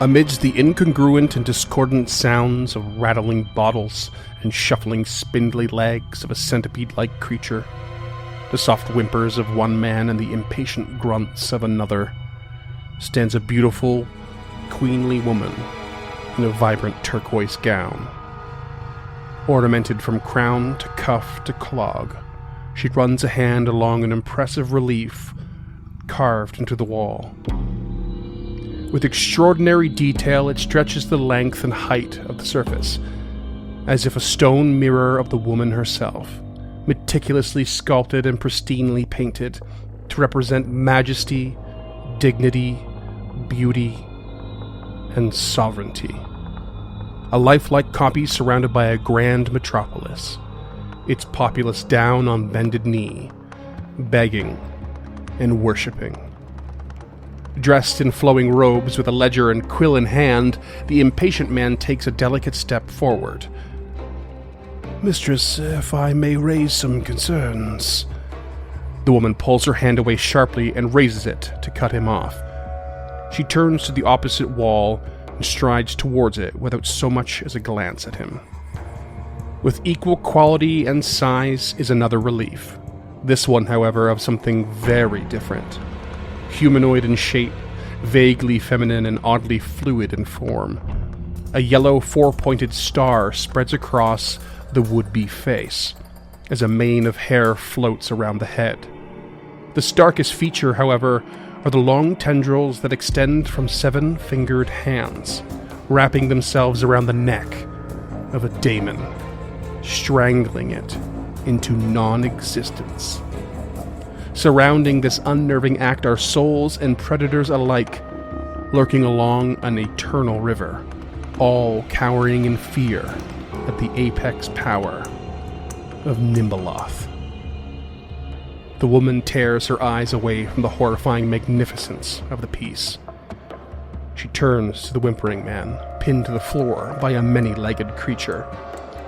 Amidst the incongruent and discordant sounds of rattling bottles and shuffling spindly legs of a centipede-like creature, the soft whimpers of one man and the impatient grunts of another, stands a beautiful, queenly woman in a vibrant turquoise gown. Ornamented from crown to cuff to clog, she runs a hand along an impressive relief carved into the wall. With extraordinary detail, it stretches the length and height of the surface, as if a stone mirror of the woman herself, meticulously sculpted and pristinely painted to represent majesty, dignity, beauty, and sovereignty. A lifelike copy surrounded by a grand metropolis, its populace down on bended knee, begging and worshipping. Dressed in flowing robes with a ledger and quill in hand, the impatient man takes a delicate step forward. "Mistress, if I may raise some concerns." The woman pulls her hand away sharply and raises it to cut him off. She turns to the opposite wall and strides towards it without so much as a glance at him. With equal quality and size is another relief. This one, however, of something very different. Humanoid in shape, vaguely feminine and oddly fluid in form. A yellow four-pointed star spreads across the would-be face, as a mane of hair floats around the head. The starkest feature, however, are the long tendrils that extend from 7-fingered hands, wrapping themselves around the neck of a daemon, strangling it into non-existence. Surrounding this unnerving act are souls and predators alike, lurking along an eternal river, all cowering in fear at the apex power of Nimbaloth. The woman tears her eyes away from the horrifying magnificence of the piece. She turns to the whimpering man, pinned to the floor by a many-legged creature,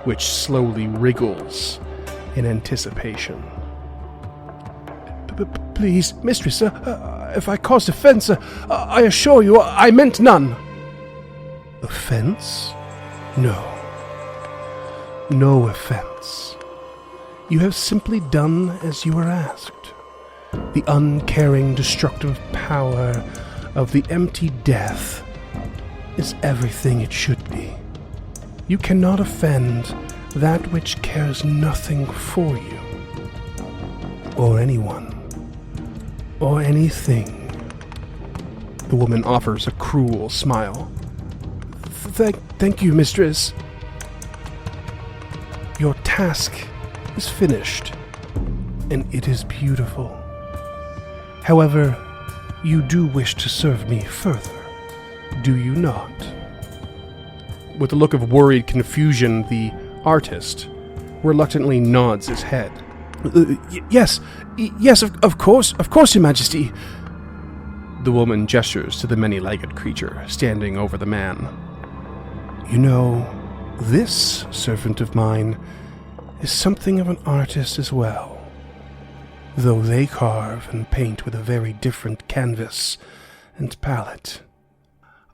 which slowly wriggles in anticipation. "Please, mistress, if I caused offense, I assure you I meant none." "Offense? No. No offense. You have simply done as you were asked. The uncaring, destructive power of the empty death is everything it should be. You cannot offend that which cares nothing for you, or anyone, or anything." The woman offers a cruel smile. Thank you, mistress." "Your task is finished, and it is beautiful. However, you do wish to serve me further, do you not?" With a look of worried confusion, the artist reluctantly nods his head. Yes, of course, Your Majesty." The woman gestures to the many-legged creature standing over the man. "You know, this servant of mine is something of an artist as well, though they carve and paint with a very different canvas and palette.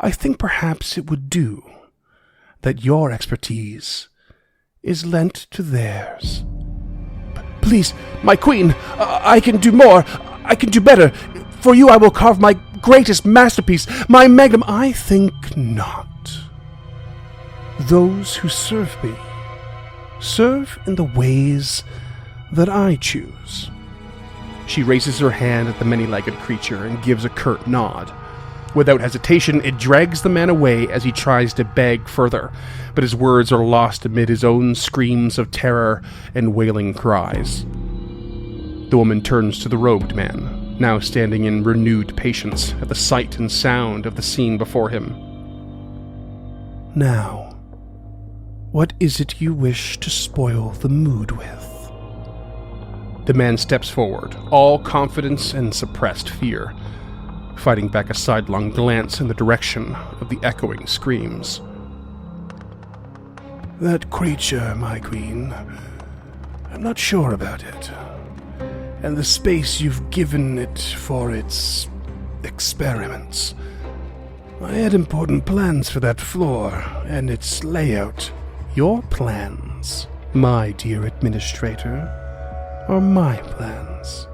I think perhaps it would do that your expertise is lent to theirs." "Please, my queen, I can do more. I can do better. For you I will carve my greatest masterpiece, my magnum." "I think not. Those who serve me serve in the ways that I choose." She raises her hand at the many-legged creature and gives a curt nod. Without hesitation, it drags the man away as he tries to beg further, but his words are lost amid his own screams of terror and wailing cries. The woman turns to the robed man, now standing in renewed patience at the sight and sound of the scene before him. "Now, what is it you wish to spoil the mood with?" The man steps forward, all confidence and suppressed fear, fighting back a sidelong glance in the direction of the echoing screams. "That creature, my queen, I'm not sure about it. And the space you've given it for its experiments. I had important plans for that floor and its layout. Your plans, my dear administrator, are my plans.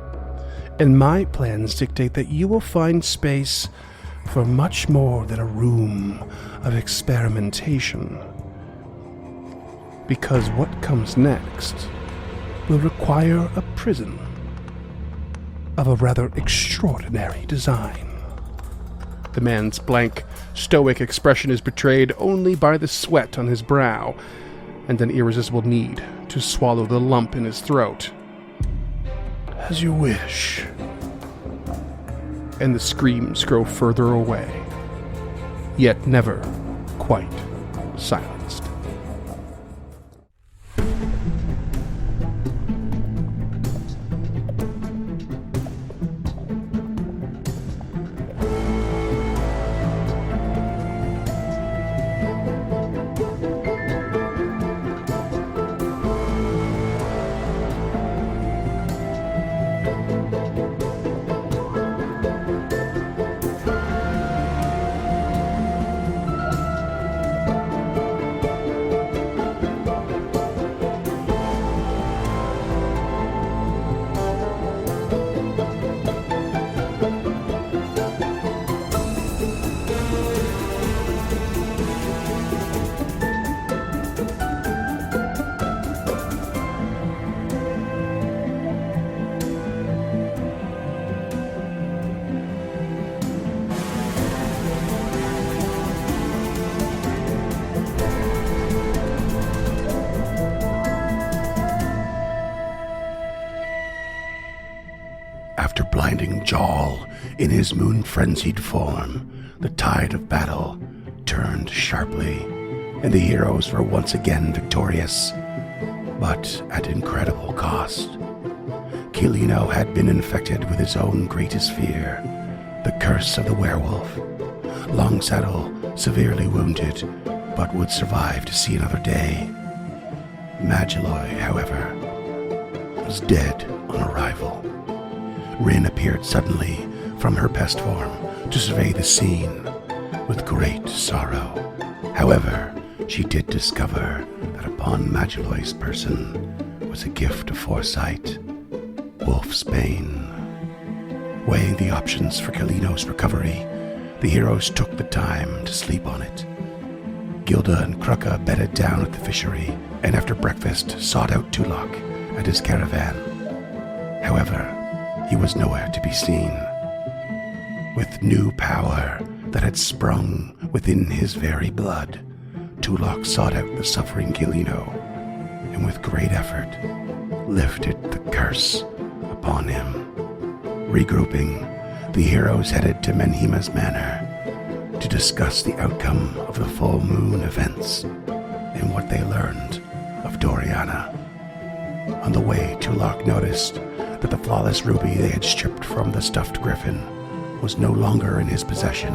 And my plans dictate that you will find space for much more than a room of experimentation. Because what comes next will require a prison of a rather extraordinary design. The man's blank, stoic expression is betrayed only by the sweat on his brow and an irresistible need to swallow the lump in his throat. As you wish. And the screams grow further away, yet never quite silenced. After blinding Jarl in his moon-frenzied form, the tide of battle turned sharply, and the heroes were once again victorious, but at incredible cost. Kilino had been infected with his own greatest fear, the curse of the werewolf. Longsaddle severely wounded, but would survive to see another day. Magiloi, however, was dead on arrival. Rin appeared suddenly from her pest form to survey the scene with great sorrow. However, she did discover that upon Magiloi's person was a gift of foresight, Wolf's Bane. Weighing the options for Kilino's recovery, the heroes took the time to sleep on it. Gilda and Kruka bedded down at the fishery, and after breakfast sought out Tulok at his caravan. However, he was nowhere to be seen. With new power that had sprung within his very blood, Tulok sought out the suffering Kilino, and with great effort, lifted the curse upon him. Regrouping, the heroes headed to Menhima's manor to discuss the outcome of the full moon events and what they learned of Doriana. On the way, Tulok noticed that the flawless ruby they had stripped from the stuffed griffin was no longer in his possession,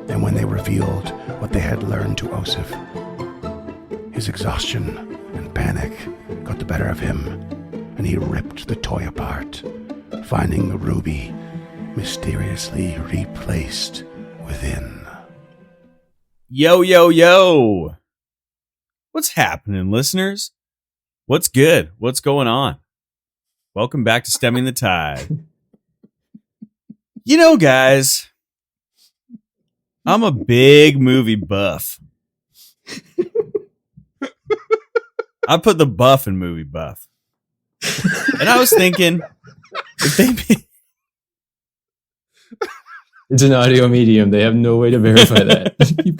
and when they revealed what they had learned to Osif, his exhaustion and panic got the better of him, and he ripped the toy apart, finding the ruby mysteriously replaced within. Yo, yo, yo! What's happening, listeners? What's good? What's going on? Welcome back to Stemming the Tide. You know, guys, I'm a big movie buff. I put the buff in movie buff. And I was thinking, if they It's an audio medium. They have no way to verify that. Keep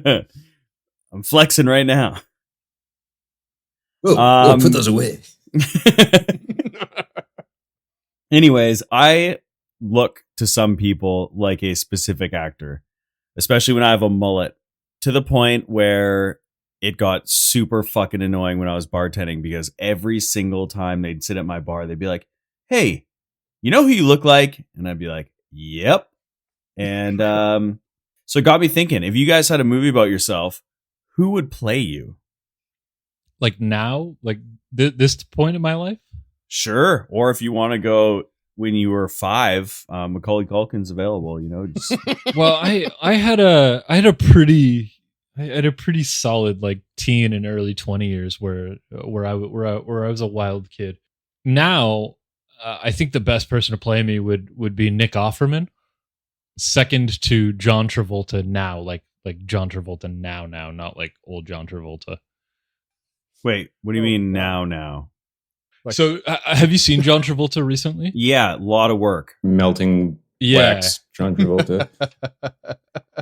going. I'm flexing right now. Whoa, put those away. Anyways, I look to some people like a specific actor, especially when I have a mullet, to the point where it got super fucking annoying when I was bartending, because every single time they'd sit at my bar, they'd be like, "Hey, you know who you look like?" And I'd be like, "Yep." And so it got me thinking, if you guys had a movie about yourself, who would play you? Like now, like this point in my life. Sure. Or if you want to go when you were 5, Macaulay Culkin's available. You know, just Well, I had a pretty solid like teen and early 20 years where I was a wild kid. Now, I think the best person to play me would be Nick Offerman, second to John Travolta now, like John Travolta now, not like old John Travolta. wait. What do you mean now? Like- So, have you seen John Travolta recently? Yeah, a lot of work. Melting Yeah, wax, John Travolta.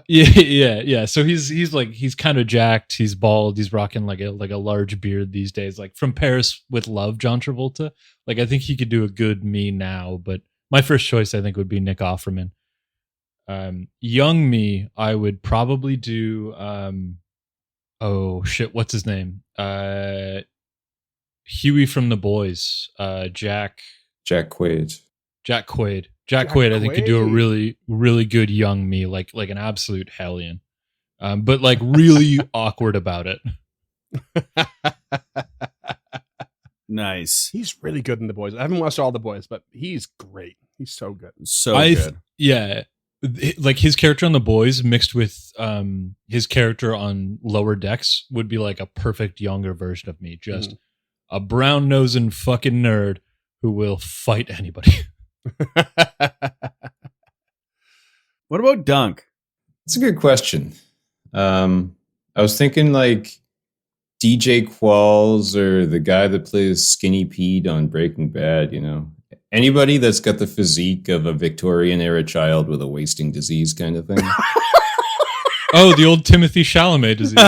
yeah. So he's kind of jacked. He's bald. He's rocking like a large beard these days. Like from Paris with Love, John Travolta. Like I think he could do a good me now, but my first choice I think would be Nick Offerman. Young me, I would probably do. Oh shit, what's his name? Huey from The Boys. Jack Quaid. Quaid. Jack Quaid, I think, could do a Quaid. really, really good young me, like an absolute hellion, but like really awkward about it. Nice. He's really good in The Boys. I haven't watched all The Boys, but he's great. He's so good. So good. Yeah, like his character on The Boys mixed with his character on Lower Decks would be like a perfect younger version of me. Just a brown nosing fucking nerd who will fight anybody. What about Dunk? That's a good question. I was thinking like DJ Qualls or the guy that plays Skinny Pete on Breaking Bad, you know. Anybody that's got the physique of a Victorian era child with a wasting disease kind of thing. Oh, the old Timothy Chalamet disease.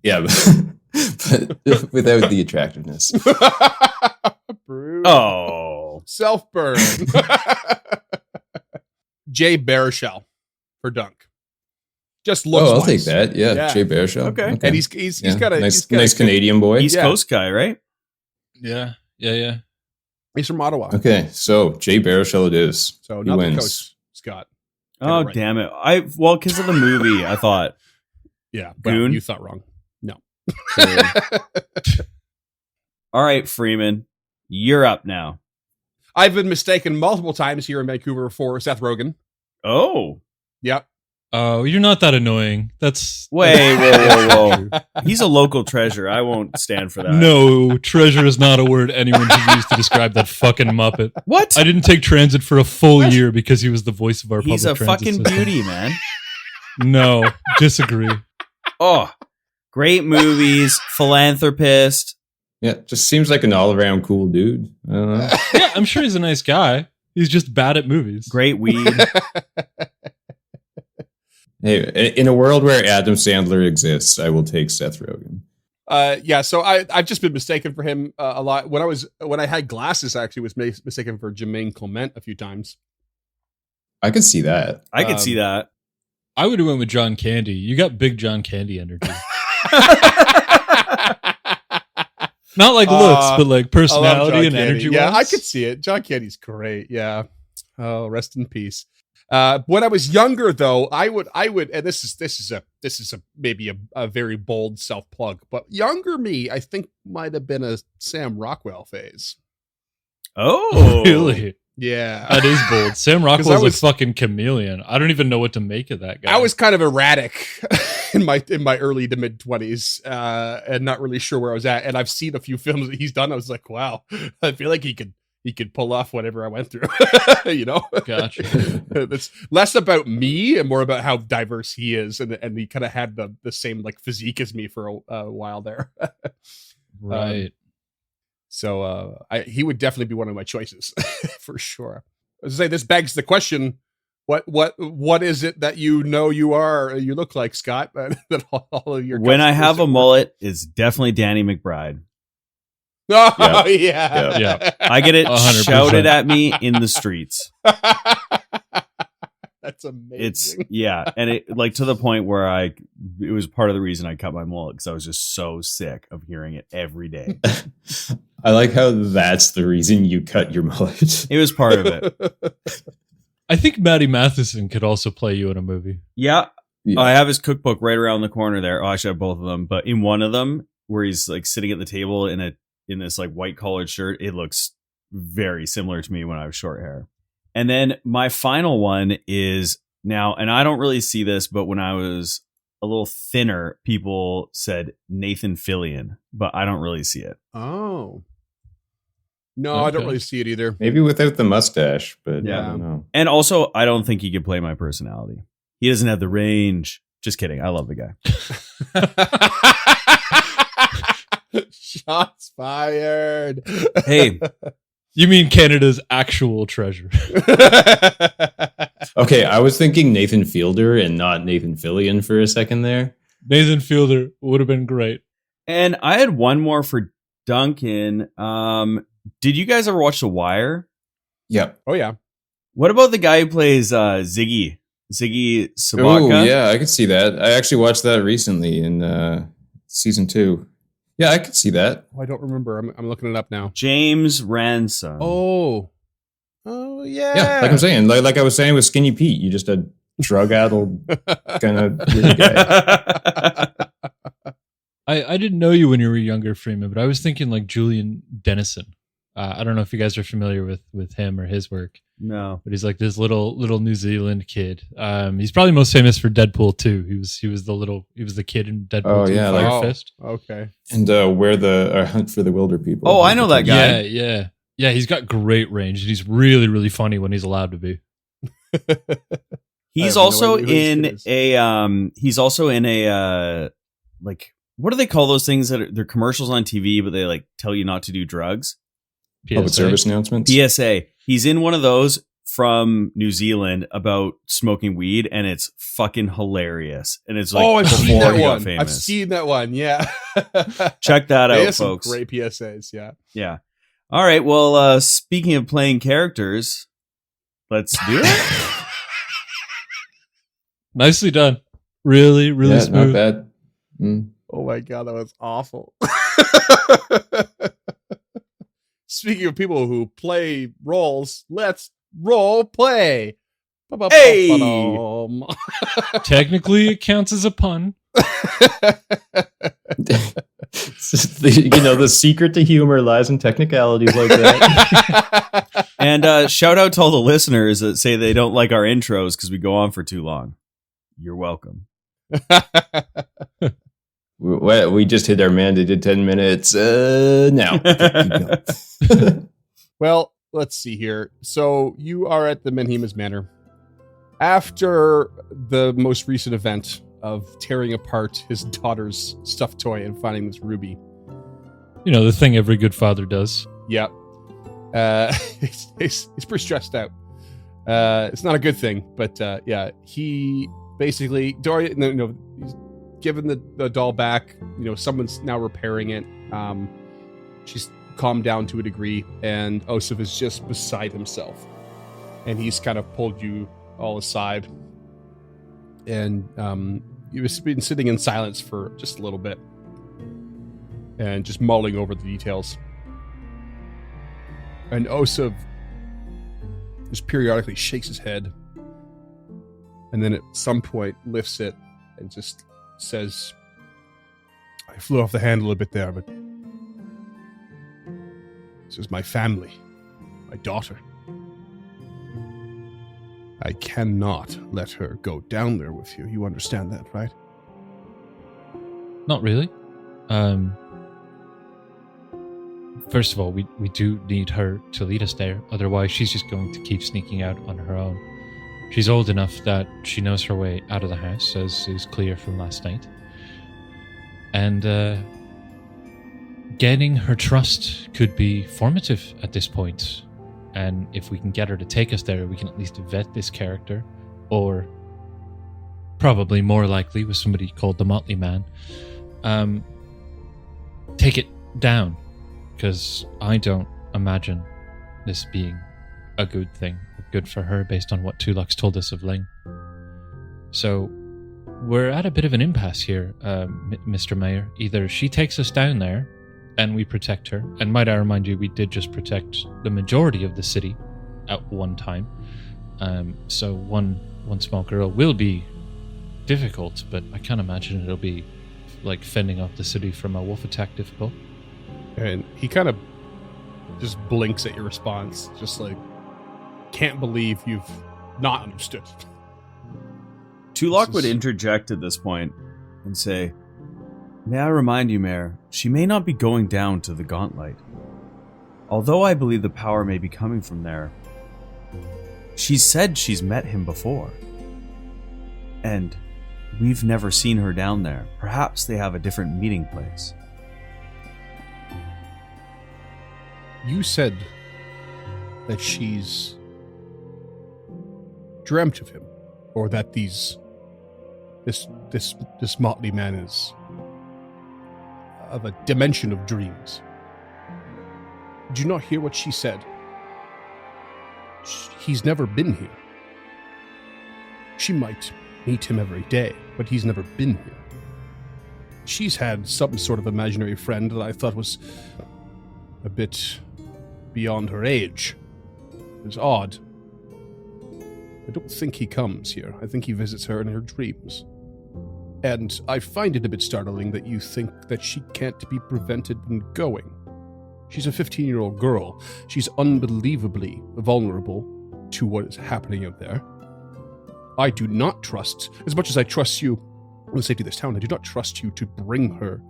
Yeah, but without the attractiveness. Brutal. Oh, Self-burn. Jay Baruchel for Dunk. Just looks. Oh, I'll take that. Yeah, Yeah. Jay Baruchel. Okay. And he's Yeah, got a nice, he's got nice Canadian boy. East Yeah. Coast guy, right? Yeah. He's from Ottawa. Okay, so Jay Baruchel it is. So He not the wins. coast, Scott. Oh, right. damn it! Because of the movie, I thought. Yeah, well, Goon? you thought wrong. No. All right, Freeman, you're up now. I've been mistaken multiple times here in Vancouver for Seth Rogen. Oh, Yep. Oh, you're not that annoying. That's wait, whoa! He's a local treasure. I won't stand for that. No, treasure is not a word anyone should use to describe that fucking Muppet. What? I didn't take transit for a full year because he was the voice of our He's a public transit fucking system. beauty, man. No, disagree. Oh, great movies, philanthropist. Yeah, just seems like an all-around cool dude. I don't know. Yeah, I'm sure he's a nice guy. He's just bad at movies. Great weed. Hey, in a world where Adam Sandler exists, I will take Seth Rogen. Yeah, so I've just been mistaken for him a lot. When I had glasses, I actually was mistaken for Jermaine Clement a few times. I could see that. I could see that. I would have went with John Candy. You got big John Candy energy. Not like looks, but like I love personality John and Candy. energy. Yeah, I wise. could see it. John Candy's great. Yeah. Oh, rest in peace. When I was younger, though, I would, and this is maybe a very bold self plug, but younger me, I think might have been a Sam Rockwell phase. Oh, Really? Yeah, That is bold. Sam 'Cause I Rockwell's was- a fucking chameleon. I don't even know what to make of that guy. I was kind of erratic in my early to mid 20s, and not really sure where I was at. And I've seen a few films that he's done. I was like, wow, I feel like he could pull off whatever I went through. You know, Gotcha. It's less about me and more about how diverse he is, and he kind of had the same like physique as me for a while there. Right. So he would definitely be one of my choices for sure. As I say, this begs the question: what is it that you look like, Scott? That all of your when I have a customers- mullet, it's definitely Danny McBride. Oh yeah, Yeah. I get it 100%. shouted at me in the streets. That's amazing. It's and it like to the point where it was part of the reason I cut my mullet because I was just so sick of hearing it every day. I like how that's the reason you cut your mullet. It was part of it. I think Maddie Matheson could also play you in a movie. Yeah. Yeah. I have his cookbook right around the corner there. Oh, I should have both of them, but in one of them where he's like sitting at the table in this like white collared shirt, it looks very similar to me when I was short hair. And then my final one is now, and I don't really see this, but when I was a little thinner, people said Nathan Fillion, but I don't really see it. Oh. No, I don't Okay. really see it either. Maybe without the mustache, but Yeah. I don't know. And also, I don't think he could play my personality. He doesn't have the range. Just kidding. I love the guy. Shots fired. Hey, You mean Canada's actual treasure? Okay, I was thinking Nathan Fielder and not Nathan Fillion for a second there. Nathan Fielder would have been great. and I had one more for Duncan. Did you guys ever watch The Wire? Yep. Oh yeah. What about the guy who plays Ziggy Oh, Sobotka? yeah, I could see that. I actually watched that recently in season 2. Yeah, I could see that. Oh, I don't remember. I'm looking it up now. James Ransom. Oh yeah. Yeah, like I'm saying, like I was saying with Skinny Pete, you just a drug-addled kind of guy. I didn't know you when you were younger, Freeman, but I was thinking like Julian Dennison. I don't know if you guys are familiar with him or his work, No. but he's like this little New Zealand kid. He's probably most famous for Deadpool 2. He was the kid in Deadpool Oh, 2, yeah, Fire like- Fist. Okay. And where the Hunt for the Wilder People. Oh, I know that guy. Yeah. He's got great range, and he's really, really funny when he's allowed to be. He's I have no also idea who this in kid is. he's also in a like, what do they call those things that they're commercials on TV, but they like tell you not to do drugs? Public PSA. service announcements. PSA. He's in one of those from New Zealand about smoking weed, and it's fucking hilarious. And it's like oh, I've seen before that he got one. famous. I've seen that one. Yeah. Check that They out, have some folks. great PSAs. Yeah. Yeah. All right. Well, speaking of playing characters, let's do it. Nicely done. Really, really Yeah, smooth. not bad. Mm. Oh my god, that was awful. Speaking of people who play roles, let's role play. Hey! Technically, it counts as a pun. The secret to humor lies in technicalities like that. And shout out to all the listeners that say they don't like our intros because we go on for too long. You're welcome. We just hit our mandated 10 minutes. Now. Well, let's see here. So you are at the Menhimas Manor. After the most recent event of tearing apart his daughter's stuffed toy and finding this ruby. You know, the thing every good father does. Yep. He's pretty stressed out. It's not a good thing, but yeah, he basically Dorian, he's given the doll back. Someone's now repairing it. She's calmed down to a degree, and Osif is just beside himself, and he's kind of pulled you all aside, and you've been sitting in silence for just a little bit, and just mulling over the details. And Osif just periodically shakes his head, and then at some point lifts it and just says, I flew off the handle a bit there, but this is my family, my daughter. I cannot let her go down there with you. You understand that, right? Not really. First of all, we do need her to lead us there. Otherwise, she's just going to keep sneaking out on her own. She's old enough that she knows her way out of the house, as is clear from last night. And gaining her trust could be formative at this point. And if we can get her to take us there, we can at least vet this character. Or, probably more likely, with somebody called the Motley Man, take it down. Because I don't imagine this being a good thing, good for her based on what Tulux told us of Ling. So we're at a bit of an impasse here, Mr. Mayor. Either she takes us down there and we protect her, and might I remind you, we did just protect the majority of the city at one time. So one small girl will be difficult, but I can't imagine it'll be like fending off the city from a wolf attack difficult. And he kind of just blinks at your response, just like, can't believe you've not understood. Tulok This would is- interject at this point and say, "May I remind you, Mayor, she may not be going down to the Gauntlet. Although I believe the power may be coming from there, she said she's met him before. And we've never seen her down there. Perhaps they have a different meeting place." You said that she's dreamt of him, or that this motley man is of a dimension of dreams. Did you not hear what she said? He's never been here. She might meet him every day, but he's never been here. She's had some sort of imaginary friend that I thought was a bit beyond her age. It was odd. I don't think he comes here. I think he visits her in her dreams. And I find it a bit startling that you think that she can't be prevented from going. She's a 15-year-old girl. She's unbelievably vulnerable to what is happening out there. I do not trust, as much as I trust you on the safety of this town, I do not trust you to bring her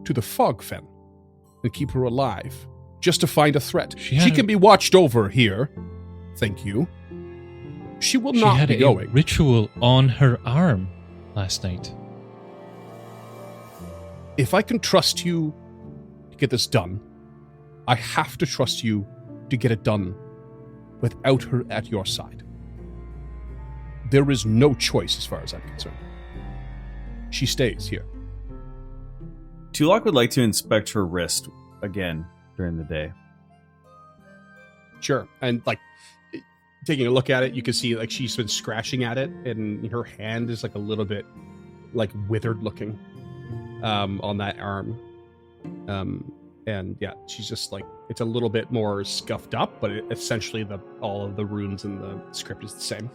to the Fog Fen and keep her alive, just to find a threat. She She can be watched over here. Thank you. She will She not had be a going. ritual on her arm last night. If I can trust you to get this done, I have to trust you to get it done without her at your side. There is no choice as far as I'm concerned. She stays here. Tulok would like to inspect her wrist again during the day. Sure. And like taking a look at it, you can see like she's been scratching at it, and her hand is like a little bit like withered looking on that arm. And yeah, she's just like, it's a little bit more scuffed up, but essentially all of the runes in the script is the same.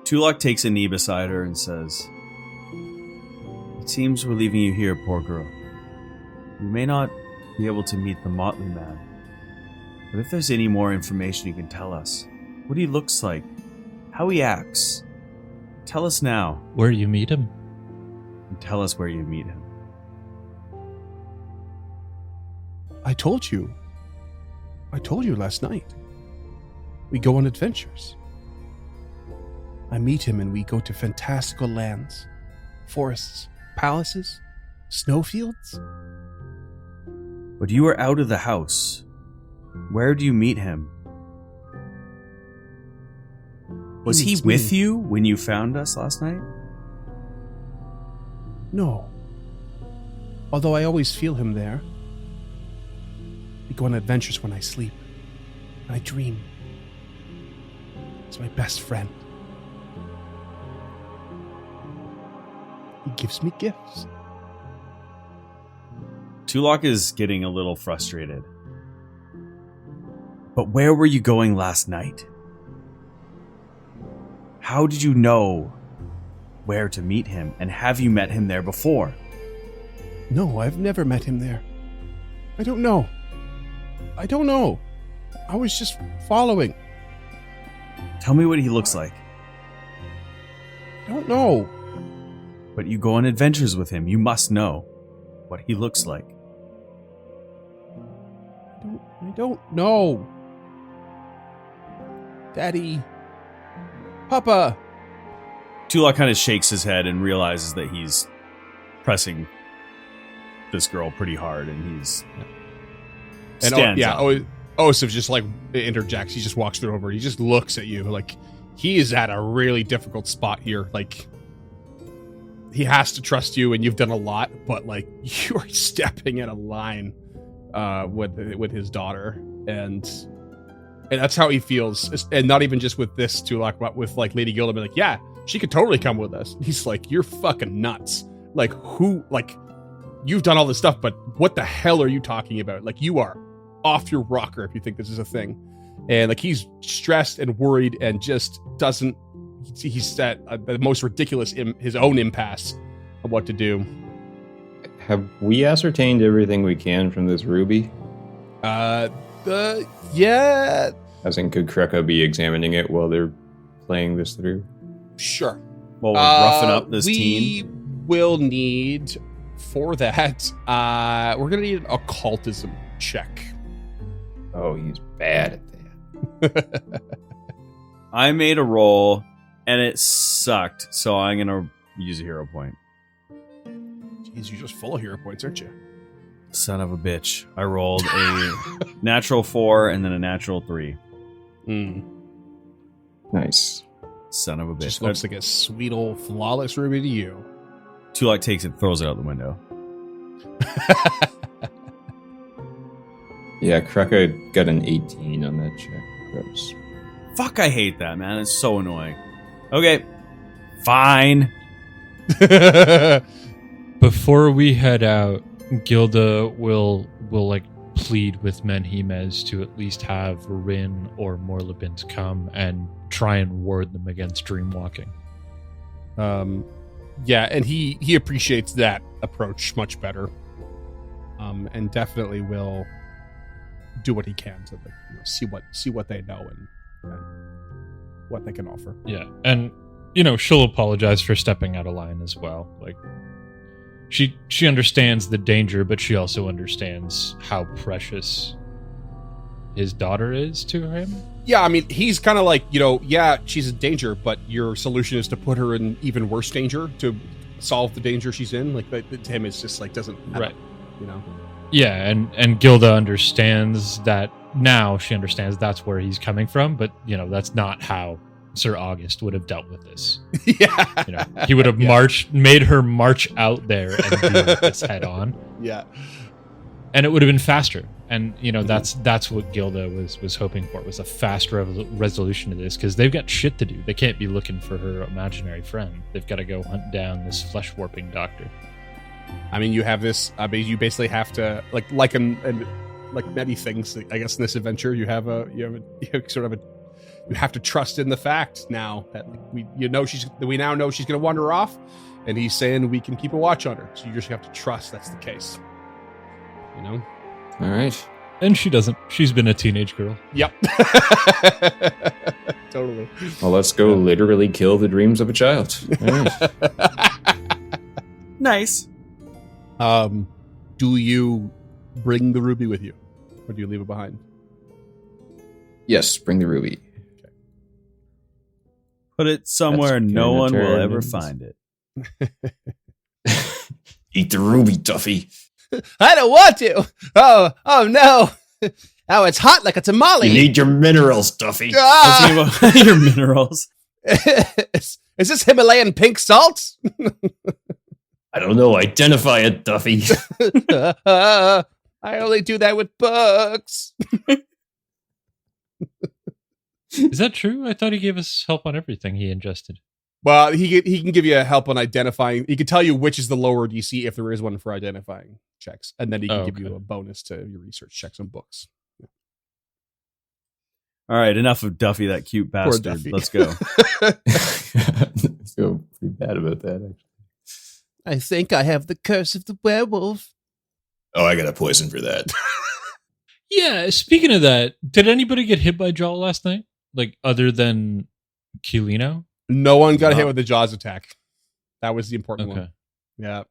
Tulok takes a knee beside her and says, "It seems we're leaving you here, poor girl. You may not be able to meet the Motley Man, but if there's any more information you can tell us, what he looks like, how he acts, tell us now, Where you meet him? and tell us where you meet him." I told you last night. We go on adventures. I meet him and we go to fantastical lands, forests, palaces, snowfields. But you were out of the house. Where do you meet him? Was he meets with me. you when you found us last night? No. Although I always feel him there. We go on adventures when I sleep. When I dream. He's my best friend. He gives me gifts. Tulok is getting a little frustrated. But where were you going last night? How did you know where to meet him, and have you met him there before? No, I've never met him there. I don't know. I was just following. Tell me what he looks like. I don't know. But you go on adventures with him. You must know what he looks like. I don't know. Daddy. Papa. Tulok kind of shakes his head and realizes that he's pressing this girl pretty hard, and he's stands up. Osif just like interjects. He just walks through over. He just looks at you like he is at a really difficult spot here. Like he has to trust you, and you've done a lot, but like you're stepping in a line with his daughter, and that's how he feels. And not even just with this Tulok, but with like Lady Gilda. Like, yeah, she could totally come with us. He's like, you're fucking nuts. Like who? Like you've done all this stuff, but what the hell are you talking about? Like you are off your rocker if you think this is a thing. And like he's stressed and worried and just doesn't. He's at the most ridiculous his own impasse of what to do. Have we ascertained everything we can from this ruby? Yeah, As in, could Kreka be examining it while they're playing this through? sure. Well, we're roughing up this we teen. will need for that. We're gonna need an occultism check. Oh, he's bad at that. I made a roll and it sucked, so I'm gonna use a hero point. Jeez, you're just full of hero points, aren't you? Son of a bitch! I rolled a natural 4 and then a natural 3. Nice. Son of a bitch! Just looks like a sweet old flawless ruby to you. Tulak takes it, throws it out the window. Yeah, Kreka got an 18 on that check. Gross. Fuck! I hate that, man. It's so annoying. Okay, fine. Before we head out, Gilda will like plead with Menhimes to at least have Rin or Morlabint come and try and ward them against dreamwalking. Yeah, and he appreciates that approach much better. And definitely will do what he can to see what they know and what they can offer. Yeah, and she'll apologize for stepping out of line as well. Like she understands the danger, but she also understands how precious his daughter is to him. Yeah, I mean, he's kind of like, yeah, she's in danger, but your solution is to put her in even worse danger to solve the danger she's in. Like, to him, it's just like doesn't right. Yeah, and Gilda understands that now. She understands that's where he's coming from, but that's not how Sir August would have dealt with this. Yeah, he would have made her march out there and deal with this head on. Yeah, and it would have been faster. And that's what Gilda was hoping for, was a fast resolution to this, because they've got shit to do. They can't be looking for her imaginary friend. They've got to go hunt down this flesh warping doctor. I mean, you have this. I mean, you basically have to like many things. I guess in this adventure, you have you have to trust in the fact now that we now know she's going to wander off, and he's saying we can keep a watch on her. So you just have to trust that's the case. All right. And she doesn't. She's been a teenage girl. Yep. Totally. Well, let's go literally kill the dreams of a child. All right. Nice. Do you bring the ruby with you, or do you leave it behind? Yes, bring the ruby. Put it somewhere That's no one will turns. ever find it. Eat the ruby, Duffy. I don't want to. Oh no. Oh, it's hot like a tamale. You need your minerals, Duffy. Ah! I was thinking about your minerals. Is this Himalayan pink salt? I don't know. Identify it, Duffy. I only do that with books. Is that true? I thought he gave us help on everything he ingested. Well, he can give you help on identifying. He can tell you which is the lower DC if there is one for identifying checks, and then he can give you a bonus to your research checks on books. All right, enough of Duffy, that cute bastard. Duffy. Let's go. I feel pretty bad about that, actually. I think I have the curse of the werewolf. Oh, I got a poison for that. Yeah, speaking of that, did anybody get hit by Jaw last night? Like, other than Kilino? No one got hit with the Jaws attack. That was the important one. Yeah.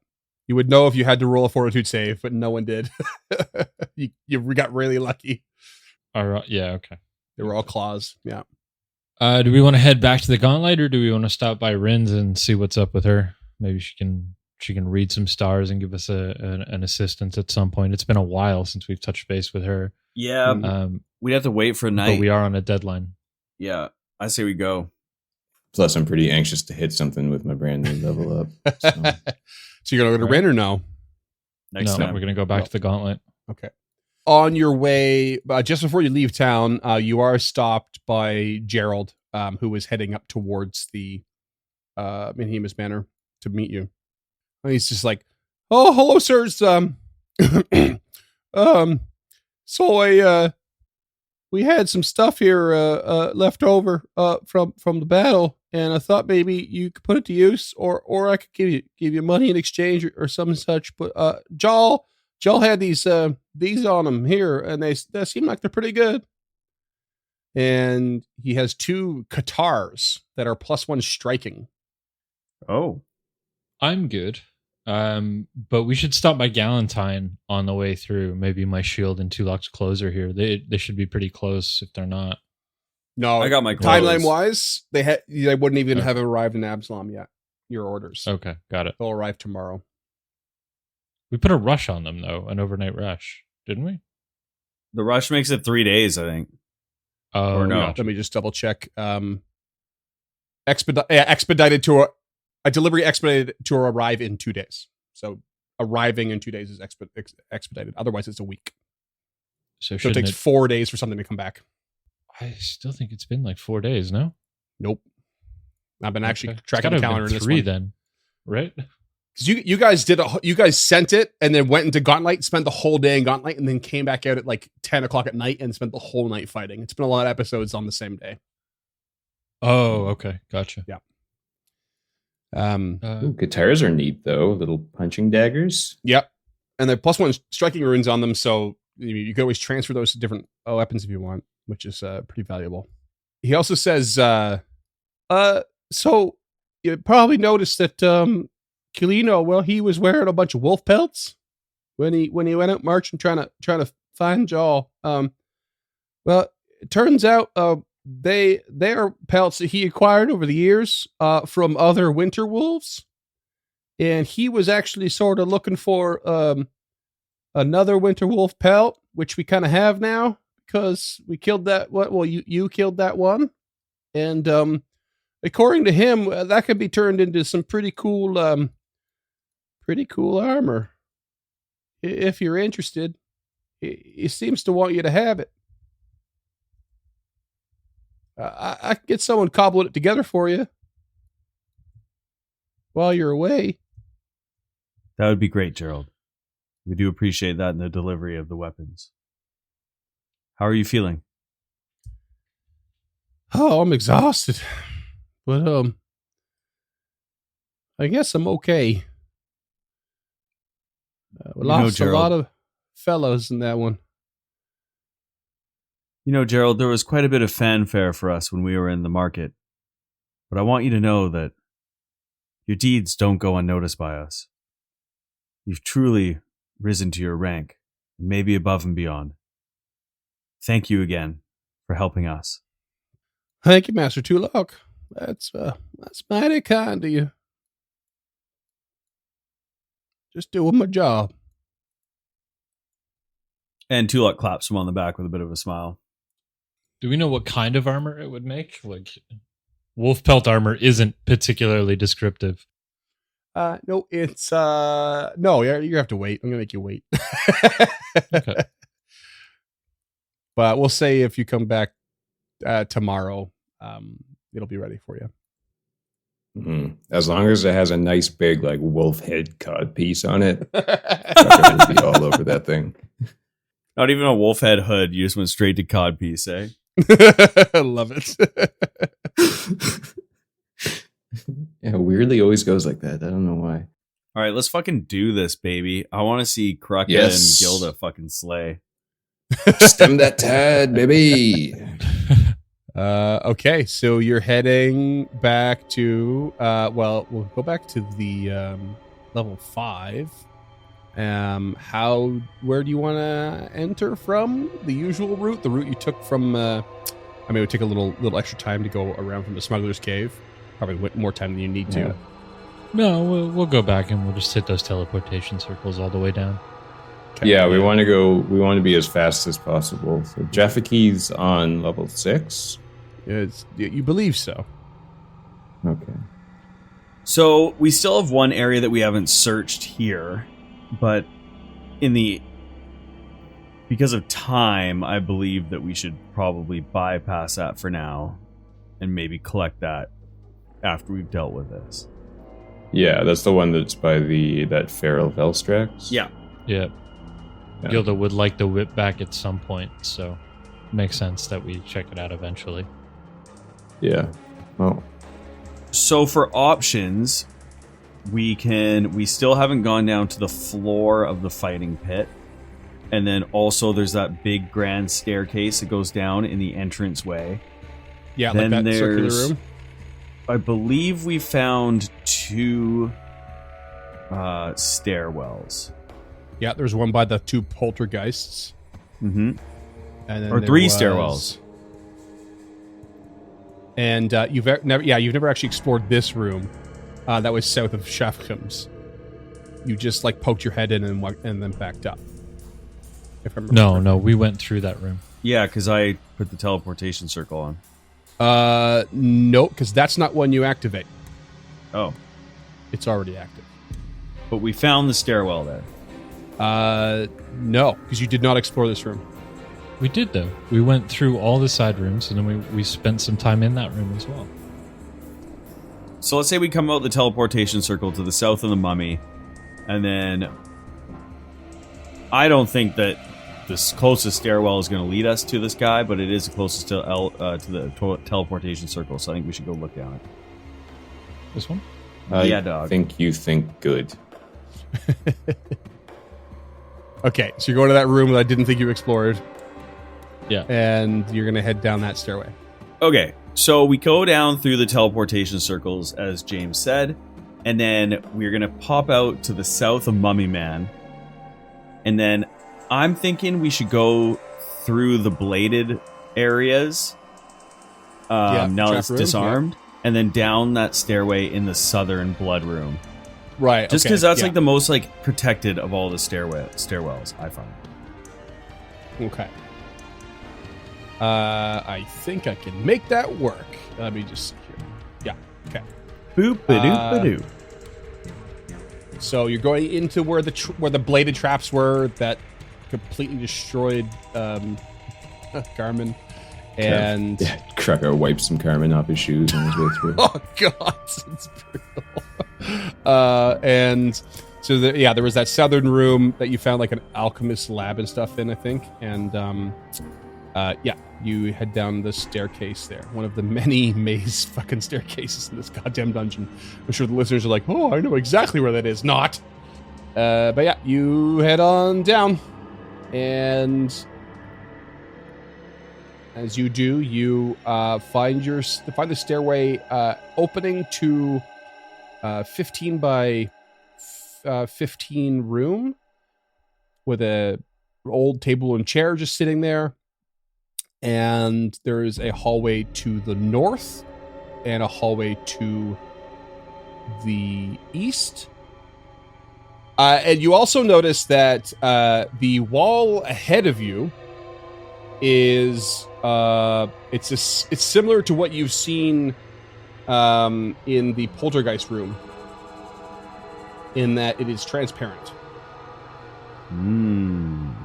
You would know if you had to roll a fortitude save, but no one did. you got really lucky. All right. Yeah, okay. They were all claws. Yeah. Do we want to head back to the Gauntlet, or do we want to stop by Rin's and see what's up with her? Maybe she can read some stars and give us an assistance at some point. It's been a while since we've touched base with her. Yeah, we'd have to wait for a night. But we are on a deadline. Yeah, I say we go. Plus, I'm pretty anxious to hit something with my brand new level up. So. So you're going to go to Rin or no? Next time. We're going to go back to the Gauntlet. Okay. On your way, just before you leave town, you are stopped by Gerald, who is heading up towards the Menhimes Manor to meet you. And he's just like, "Oh, hello, sirs. So we had some stuff here left over from the battle, and I thought maybe you could put it to use, or I could give you money in exchange or some such. But Jarl Joel had these on him here, and they seem like they're pretty good. And he has 2 Katars that are +1 striking. Oh, I'm good. But we should stop by Galentine on the way through. Maybe my shield and Tulok's clothes are here. They should be pretty close if they're not. No, I got my clothes. timeline wise, they wouldn't even Okay. have arrived in Absalom yet. Your orders. Okay, got it. They'll arrive tomorrow. We put a rush on them though, an overnight rush, didn't we? the rush makes it 3 days, I think. Oh, Or no. gotcha. Let me just double check. Expedited to a delivery expedited to arrive in 2 days. So arriving in 2 days is expedited. Otherwise, it's a week. So So it shouldn't takes it? 4 days for something to come back. I still think it's been like 4 days. No, Nope. I've been actually Okay. It's tracking gotta the have been calendar. In this 3 one. then, right? Because you guys you guys sent it and then went into Gauntlet, spent the whole day in Gauntlet, and then came back out at like 10 o'clock at night and spent the whole night fighting. It's been a lot of episodes on the same day. Oh, okay, gotcha. Ooh, guitars are neat though. Little punching daggers. Yep. And they're +1 striking runes on them, so you can always transfer those to different weapons if you want, which is pretty valuable. He also says, so you probably noticed that Kilino, well, he was wearing a bunch of wolf pelts when he went out marching trying to find Jaw. Well, it turns out they are pelts that he acquired over the years from other winter wolves. And he was actually sort of looking for another winter wolf pelt, which we kind of have now because we killed that. Well, you killed that one, and according to him, that could be turned into some pretty cool armor. If you're interested, he seems to want you to have it. I can get someone cobbling it together for you while you're away. That would be great, Gerald. We do appreciate that in the delivery of the weapons. How are you feeling? Oh, I'm exhausted, but I guess I'm okay. We lost a Gerald, lot of fellows in that one. You know, Gerald, there was quite a bit of fanfare for us when we were in the market. But I want you to know that your deeds don't go unnoticed by us. You've truly risen to your rank, and maybe above and beyond. Thank you again for helping us. Thank you, Master Tulok. That's mighty kind of you. Just doing my job. And Tulok claps him on the back with a bit of a smile. Do we know what kind of armor it would make? Like, wolf pelt armor isn't particularly descriptive. No, it's no. You have to wait. I'm gonna make you wait. Okay. But we'll say if you come back tomorrow, it'll be ready for you. As long as it has a nice big like wolf head cod piece on it, I'm gonna be all over that thing. Not even a wolf head hood. You just went straight to codpiece, eh? I love it. Yeah, weirdly always goes like that. I don't know why. All right, let's fucking do this, baby. I want to see Krucka Yes. and Gilda fucking slay. Stem that tad, baby. Okay, so you're heading back to well, we'll go back to the level 5. Where do you want to enter from? The usual route, the route you took from it would take a little extra time to go around from the smuggler's cave. Probably more time than you need to. Yeah. No, we'll go back and we'll just hit those teleportation circles all the way down. Okay. Yeah, we want to go. We want to be as fast as possible. So Jaffakee's on level 6. You believe so. Okay. So we still have one area that we haven't searched here, but because of time, I believe that we should probably bypass that for now and maybe collect that after we've dealt with this. Yeah, that's the one that's by that feral Velstrax. Yeah. Yeah. Yeah. Gilda would like the whip back at some point, so it makes sense that we check it out eventually. Yeah. Oh. So for options, we still haven't gone down to the floor of the fighting pit. And then also there's that big grand staircase that goes down in the entranceway. Yeah, Then like that circular there's- room. I believe we found 2 stairwells. Yeah, there's one by the 2 poltergeists. Mm-hmm. And then Or there 3 was- stairwells. And you've never actually explored this room that was south of Shafrim's. You just like poked your head in and then backed up. If I remember No, correctly. no, we went through that room. Yeah, because I put the teleportation circle on. Nope, because that's not one you activate. Oh, It's already active. but we found the stairwell there. No, because you did not explore this room. We did though. We went through all the side rooms, and then we spent some time in that room as well. So let's say we come out the teleportation circle to the south of the mummy, and then I don't think that this closest stairwell is going to lead us to this guy, but it is the closest to the teleportation circle, so I think we should go look down it. This one? Yeah, dog. I think you think good. Okay, so you're going to that room that I didn't think you explored, Yeah. and you're going to head down that stairway. Okay, so we go down through the teleportation circles, as James said, and then we're going to pop out to the south of Mummy Man. And then I'm thinking we should go through the bladed areas, Yeah, now trap it's room, disarmed, and then down that stairway in the southern blood room. Right. Just okay, because that's yeah. like the most like protected of all the stairwells, I find. Okay. I think I can make that work. Let me just see here. Yeah. Okay. Boop-a-doop-a-doo. So you're going into where the bladed traps were that completely destroyed Garmin, and Yeah, Cracker wiped some Carmen off his shoes on his way through. oh god, it's brutal. And so there was that southern room that you found like an alchemist lab and stuff in, I think, and yeah, you head down the staircase there, one of the many maze fucking staircases in this goddamn dungeon. I'm sure the listeners are like, oh, I know exactly where that is. Not. But yeah, you head on down, and as you do, you find the stairway opening to 15 by 15 room with a old table and chair just sitting there. And there is a hallway to the north and a hallway to the east. And you also notice that the wall ahead of you is it's similar to what you've seen in the poltergeist room, in that it is transparent,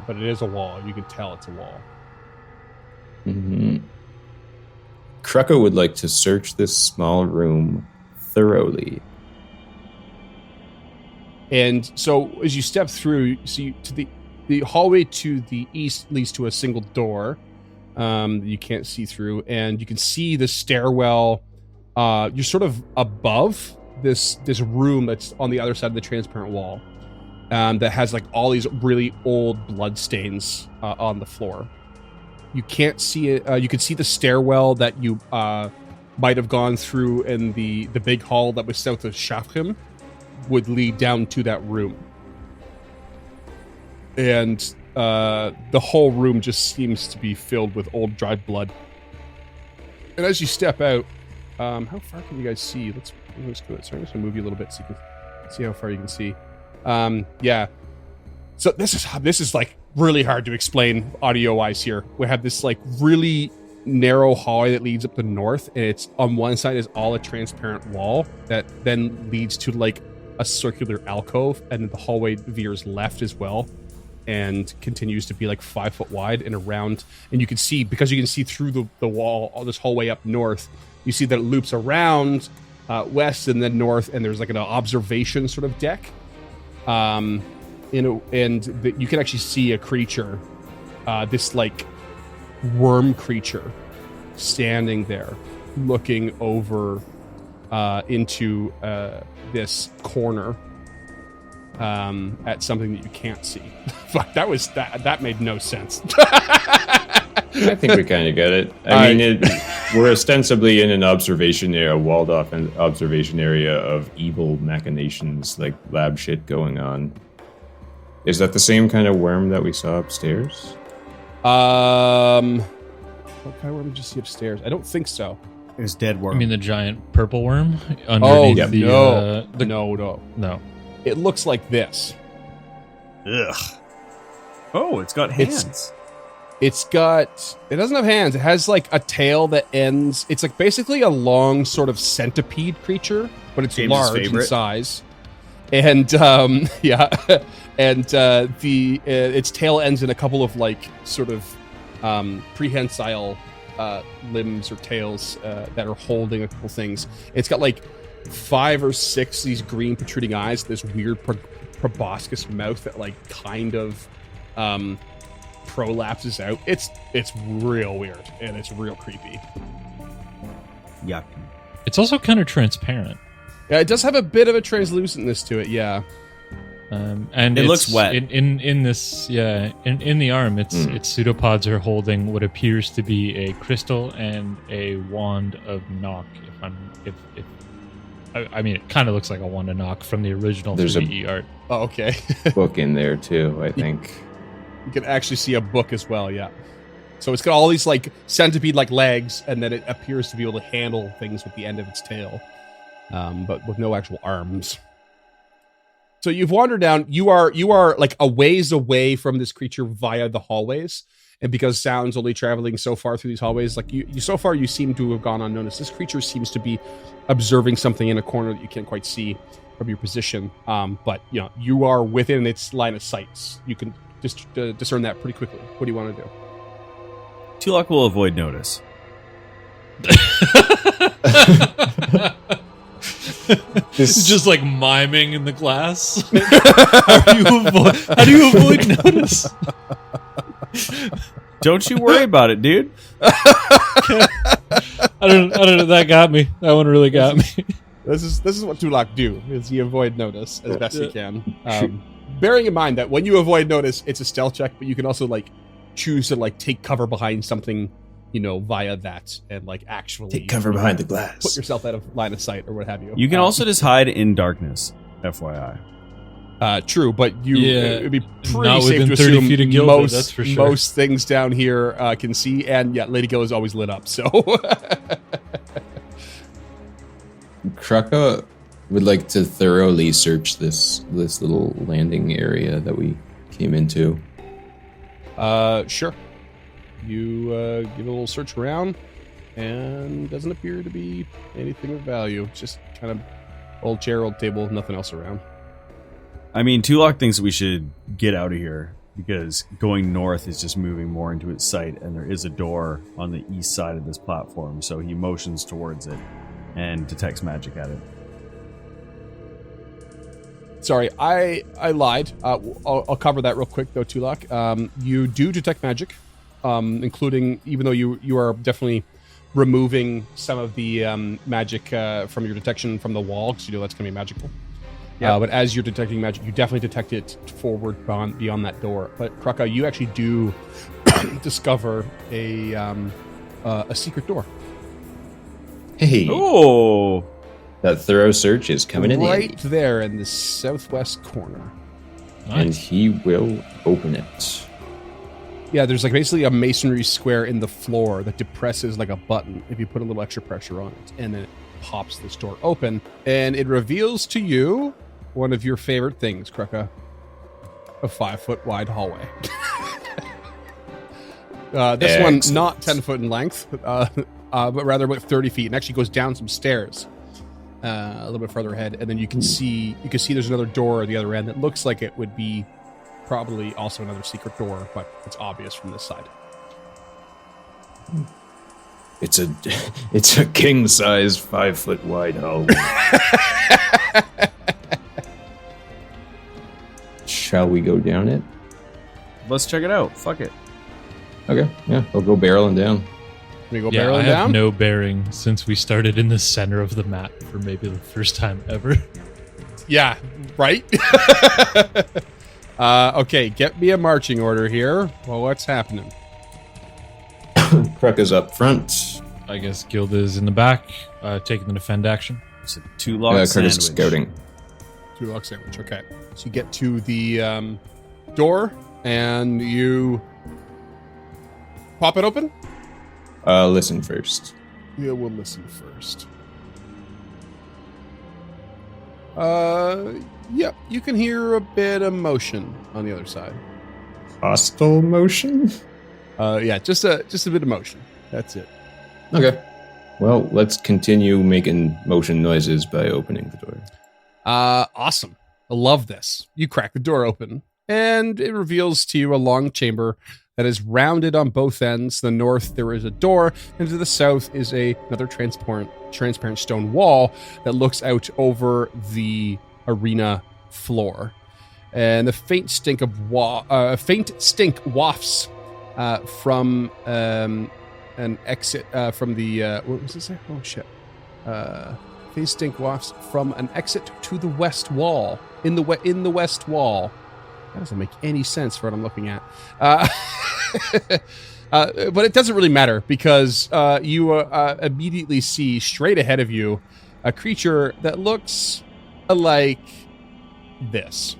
but it is a wall. You can tell it's a wall. Mm-hmm. Krucka would like to search this small room thoroughly. And so as you step through, you see to the hallway to the east leads to a single door that you can't see through, and you can see the stairwell. You're sort of above this room that's on the other side of the transparent wall, that has like all these really old blood stains on the floor. You can't see it. You can see the stairwell that you might have gone through in the big hall that was south of Shafrim would lead down to that room. And the whole room just seems to be filled with old dried blood. And as you step out, how far can you guys see? Let's go. Sorry, I'm just gonna move you a little bit so you can see how far you can see. Yeah. So this is like really hard to explain audio wise here. We have this like really narrow hallway that leads up the north, and it's on one side is all a transparent wall that then leads to like a circular alcove, and then the hallway veers left as well and continues to be like 5 foot wide and around. And you can see, because you can see through the wall, all this hallway up north, you see that it loops around west and then north, and there's like an observation sort of deck. You can actually see a creature, this like worm creature, standing there, looking over into this corner at something that you can't see. Fuck, that made no sense. I think we kind of get it. I mean, we're ostensibly in an observation area, a walled-off observation area of evil machinations, like lab shit going on. Is that the same kind of worm that we saw upstairs? What kind of worm did you see upstairs? I don't think so. There's dead worm. I mean, the giant purple worm underneath yep. No. It looks like this. Ugh. Oh, it's got hands. It doesn't have hands. It has like a tail that ends. It's like basically a long sort of centipede creature, but it's James's large favorite. in size. And yeah, and its tail ends in a couple of like sort of prehensile limbs or tails that are holding a couple things. It's got like 5 or 6 these green protruding eyes, this weird proboscis mouth that like kind of prolapses out. It's real weird and it's real creepy. Yeah. It's also kind of transparent. Yeah, it does have a bit of a translucentness to it. Yeah. And It looks wet. in this, in the arm, its pseudopods are holding what appears to be a crystal and a wand of knock. I mean, it kind of looks like a wand of knock from the original There's 3D art. Oh, okay. Book in there too, I think. You can actually see a book as well. Yeah. So it's got all these like centipede-like legs, and then it appears to be able to handle things with the end of its tail, but with no actual arms. So you've wandered down. You are like a ways away from this creature via the hallways, and because sound's only traveling so far through these hallways, like you so far you seem to have gone unnoticed. This creature seems to be observing something in a corner that you can't quite see from your position. But you know you are within its line of sight. You can discern that pretty quickly. What do you want to do? Tulak will avoid notice. It's just like miming in the glass. How do you avoid notice? Don't you worry about it, dude. I don't know. That got me. That one really got me. This is what Tulak do, is he avoid notice as best he can. Bearing in mind that when you avoid notice, it's a stealth check, but you can also like choose to like take cover behind something, you know, via that and like actually Take cover behind the glass. put yourself out of line of sight or what have you. You can also just hide in darkness, FYI. True, but it'd be pretty Not safe within to 30 assume feet of Gilbert, most that's for sure. most things down here can see, and yeah, Lady Gil is always lit up. So Kraka would like to thoroughly search this little landing area that we came into. sure. You give a little search around, and doesn't appear to be anything of value. Just kind of old chair, old table, nothing else around. I mean, Tulak thinks we should get out of here because going north is just moving more into its sight, and there is a door on the east side of this platform, so he motions towards it and detects magic at it. Sorry, I lied. I'll cover that real quick, though, Tulak. You do detect magic, including, even though you are definitely removing some of the magic from your detection from the wall, because you know that's going to be magical. Yeah. But as you're detecting magic, you definitely detect it forward beyond that door. But Kraka, you actually do discover a secret door. Hey, Oh! that thorough search is coming in right handy. there in the southwest corner. And he will open it. Yeah, there's like basically a masonry square in the floor that depresses like a button if you put a little extra pressure on it, and then it pops this door open, and it reveals to you one of your favorite things, Kraka. A 5-foot wide hallway. This one not 10 foot in length, but rather about 30 feet, and actually goes down some stairs a little bit further ahead, and then you can see there's another door at the other end that looks like it would be probably also another secret door, but it's obvious from this side. It's a king size 5-foot wide hallway. Shall we go down it? Let's check it out. Fuck it. Okay, yeah, I'll go barreling down. We go Yeah, I barreling have down. no bearing since we started in the center of the map for maybe the first time ever. Yeah, right? Okay, get me a marching order here. Well, what's happening? Kruk is up front. I guess Gilda is in the back, taking the defend action. It's a 2-log Kruk sandwich. is scouting. 2-log sandwich, okay. So you get to the door, and you pop it open? Listen first. Yeah, we'll listen first. Yep, you can hear a bit of motion on the other side. Hostile motion? Yeah, just a bit of motion. That's it. Okay. Well, let's continue making motion noises by opening the door. Awesome. I love this. You crack the door open, and it reveals to you a long chamber that is rounded on both ends. To the north, there is a door, and to the south is another transparent stone wall that looks out over the arena floor. And the faint stink wafts from an exit from the what was this? Oh shit! Faint stink wafts from an exit to the west wall. In the west wall. That doesn't make any sense for what I'm looking at. But it doesn't really matter because you immediately see straight ahead of you a creature that looks like this.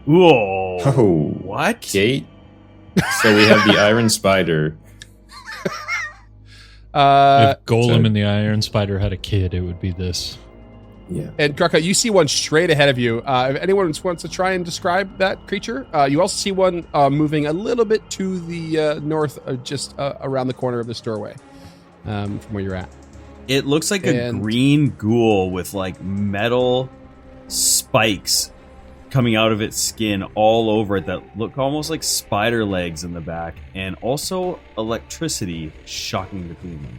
Whoa. Oh, What? Kate. So we have the Iron Spider. If Golem so- and the Iron Spider had a kid, it would be this. Yeah. And Kraka, you see one straight ahead of you. If anyone wants to try and describe that creature, you also see one moving a little bit to the north, just around the corner of this doorway from where you're at. It looks like a And- green ghoul with like metal spikes coming out of its skin all over it that look almost like spider legs in the back, and also electricity shocking between them.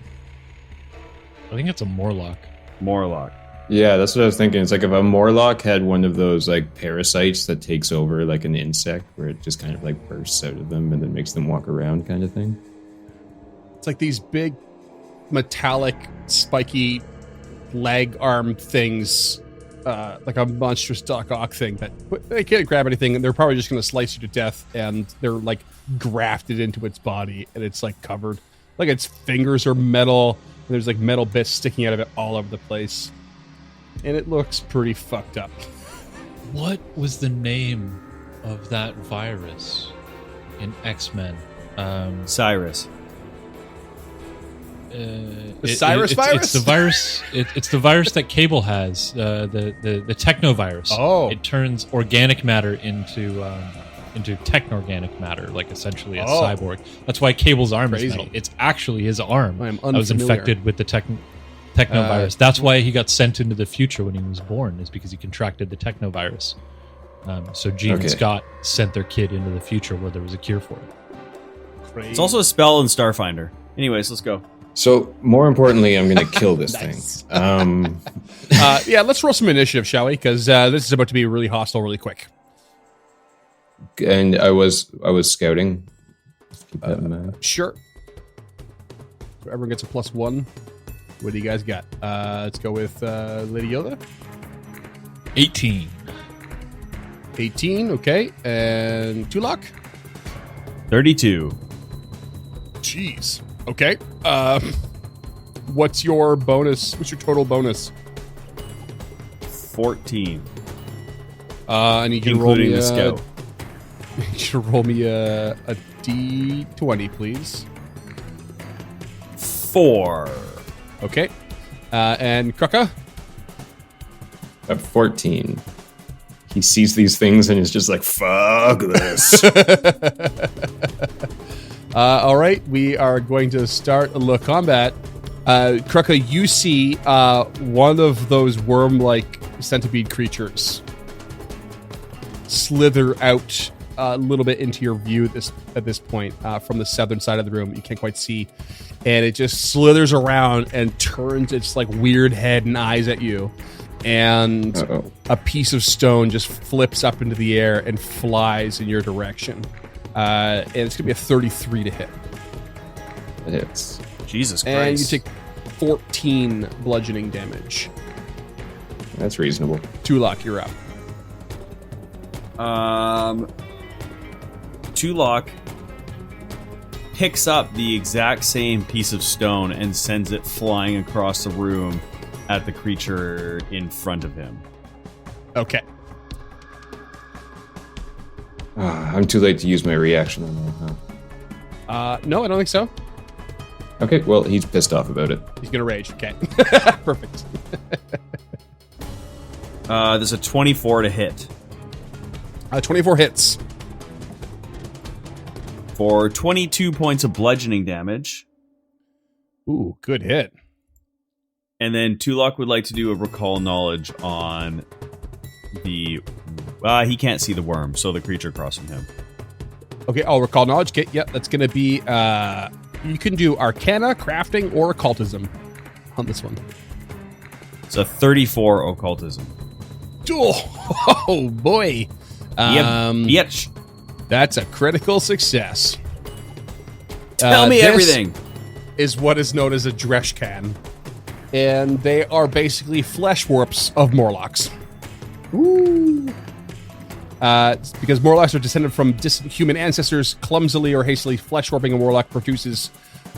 I think it's a Morlock. Morlock. Yeah, that's what I was thinking. It's like if a Morlock had one of those like parasites that takes over like an insect where it just kind of like bursts out of them and then makes them walk around kind of thing. It's like these big metallic, spiky leg arm things, like a monstrous Doc Ock thing that they can't grab anything, and they're probably just going to slice you to death, and they're like grafted into its body, and it's like covered. Like its fingers are metal, and there's like metal bits sticking out of it all over the place. And it looks pretty fucked up. What was the name of that virus in X-Men? Cyrus. The Cyrus virus? It's the virus. It's the virus that Cable has. The techno virus. Oh. It turns organic matter into techno-organic matter, like essentially a cyborg. That's why Cable's arm Crazy. is metal. It's actually his arm I am that was unfamiliar. infected with the technovirus. That's why he got sent into the future when he was born, is because he contracted the technovirus. So Jean and Okay. Scott sent their kid into the future where there was a cure for it. It's also a spell in Starfinder. Anyways, let's go. So more importantly, I'm going to kill this Nice. thing. Yeah, let's roll some initiative, shall we? Because this is about to be really hostile really quick. And I was scouting. Keep that in mind. Sure. So everyone gets a +1. What do you guys got? Let's go with Lady Yoda. 18. 18, okay. And Tulok? 32. Jeez. Okay. What's your bonus? What's your total bonus? 14. I need you to roll Including me the scout. I need you to roll me a D20, please. 4. Okay. And Kruka? 14. He sees these things and is just like, fuck this. All right, we are going to start the combat. Kruka, you see one of those worm-like centipede creatures slither out a little bit into your view at this point from the southern side of the room. You can't quite see, and it just slithers around and turns its like weird head and eyes at you, and Uh-oh. a piece of stone just flips up into the air and flies in your direction. And it's gonna be a 33 to hit. That hits. Jesus Christ. And you take 14 bludgeoning damage. That's reasonable. Tulok, you're up. Tulok picks up the exact same piece of stone and sends it flying across the room at the creature in front of him. Okay. I'm too late to use my reaction on that, huh? No, I don't think so. Okay, well, he's pissed off about it. He's gonna rage. Okay. Perfect. There's a 24 to hit. 24 hits. For 22 points of bludgeoning damage. Ooh, good hit. And then Tulok would like to do a recall knowledge on the... he can't see the worm, so the creature across from him. Okay, I'll recall knowledge. Okay, yep, that's gonna be you can do Arcana, Crafting, or Occultism on this one. It's a 34 occultism. Oh boy. Bitch. That's a critical success. Tell me this everything. Is what is known as a Dreshkan. And they are basically flesh warps of Morlocks. Ooh. Because Morlocks are descended from distant human ancestors, clumsily or hastily flesh warping a Morlock produces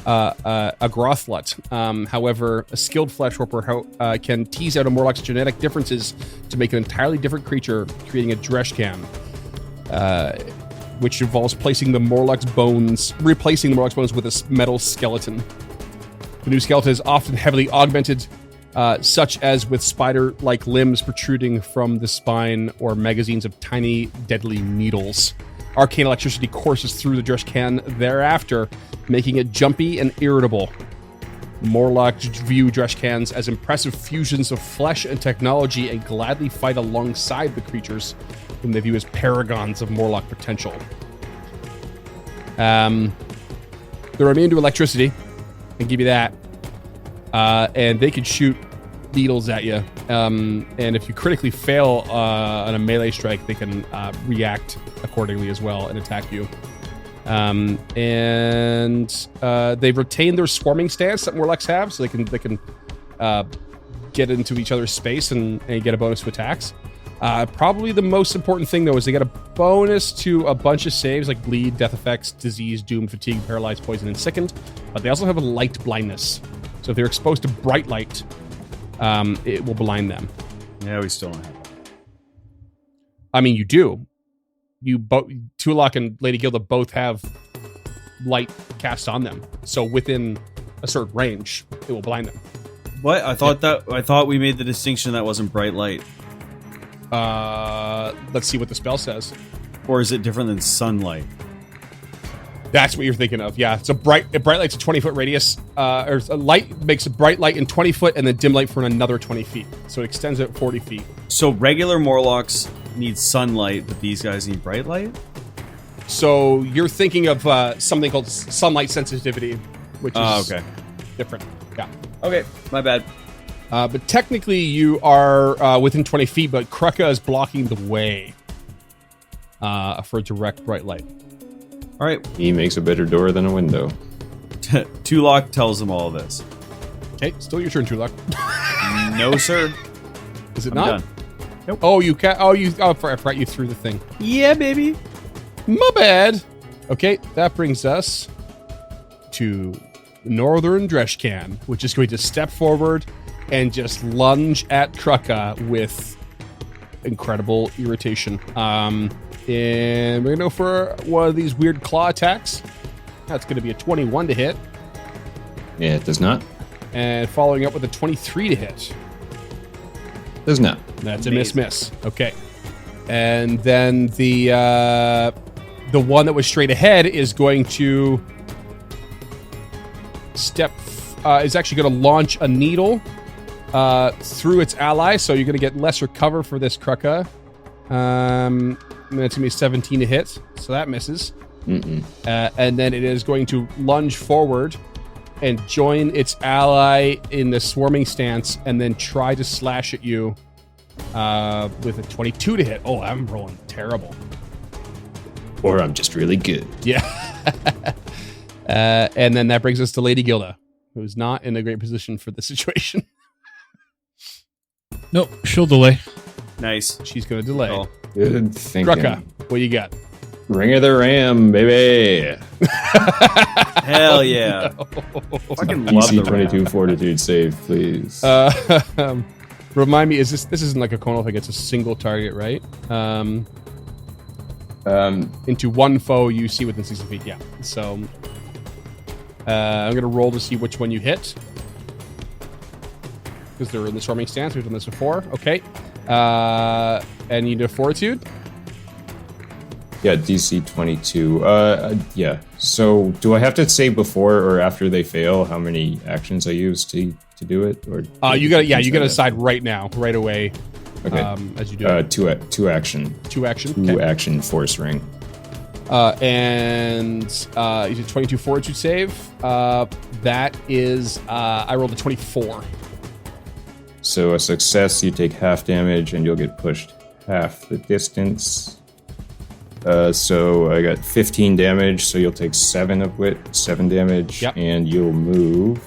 a Grothlut. However, a skilled flesh warper can tease out a Morlock's genetic differences to make an entirely different creature, creating a Dreshkan. Which involves replacing the Morlock's bones with a metal skeleton. The new skeleton is often heavily augmented, such as with spider-like limbs protruding from the spine or magazines of tiny, deadly needles. Arcane electricity courses through the Dreshkan thereafter, making it jumpy and irritable. Morlocks view Dreshkans as impressive fusions of flesh and technology and gladly fight alongside the creatures whom they view as paragons of Morlock potential. They're immune to electricity. I can give you that. And they can shoot needles at you. And if you critically fail on a melee strike, they can react accordingly as well and attack you. And they've retained their swarming stance that Morlocks have, so they can get into each other's space and get a bonus to attacks. Probably the most important thing, though, is they get a bonus to a bunch of saves like bleed, death effects, disease, doom, fatigue, paralyzed, poison, and sickened. But they also have a light blindness. So if they're exposed to bright light, it will blind them. Yeah, we still don't have that. I mean, you do. Tulok and Lady Gilda both have light cast on them. So within a certain range, it will blind them. What? I thought we made the distinction that wasn't bright light. Let's see what the spell says. Or is it different than sunlight? That's what you're thinking of. Yeah, it's a bright light's a 20-foot radius. Or a light makes a bright light in 20 foot and then dim light for another 20 feet. So it extends it 40 feet. So regular Morlocks need sunlight, but these guys need bright light? So you're thinking of something called sunlight sensitivity, which is different. Yeah. Okay, my bad. But technically you are within 20 feet, but Krucka is blocking the way for direct bright light. All right. He makes a better door than a window. Tulok tells them all this. Okay, still your turn, Tulok. No, sir. Is it I'm not? done. Nope. Oh, you can. Oh, I forgot you threw the thing. Yeah, baby. My bad. Okay, that brings us to Northern Dreshkan, which is going to step forward and just lunge at Krucka with incredible irritation. And we're going to go for one of these weird claw attacks. That's going to be a 21 to hit. Yeah, it does not. And following up with a 23 to hit. Does not. That's a miss. Okay. And then the one that was straight ahead is going to is actually going to launch a needle through its ally, so you're going to get lesser cover for this Krucka. That's going to be 17 to hit, so that misses. And then it is going to lunge forward and join its ally in the swarming stance and then try to slash at you with a 22 to hit. Oh, I'm rolling terrible. Or I'm just really good. Yeah. And then that brings us to Lady Gilda, who's not in a great position for this situation. Nope, she'll delay. Nice. She's going to delay. Cool. Good thinking. Krucka, what you got? Ring of the Ram, baby. Hell yeah. Fucking love DC the 22 Ram. Fortitude save, please. Remind me, this isn't like a conal thing, it's a single target, right? Into one foe you see within 60 feet, yeah. So, I'm going to roll to see which one you hit. Because they're in the storming stance, we've done this before. Okay. And you do Fortitude? Yeah, DC 22. Yeah. So, do I have to say before or after they fail how many actions I use to do it? Or You got to decide right now, right away. Okay. As you do it. Two action. Two action. Two Okay. action force ring. And you did 22 Fortitude save. That is, I rolled a 24. So a success, you take half damage and you'll get pushed half the distance. So I got 15 damage, so you'll take 7 damage, Yep. and you'll move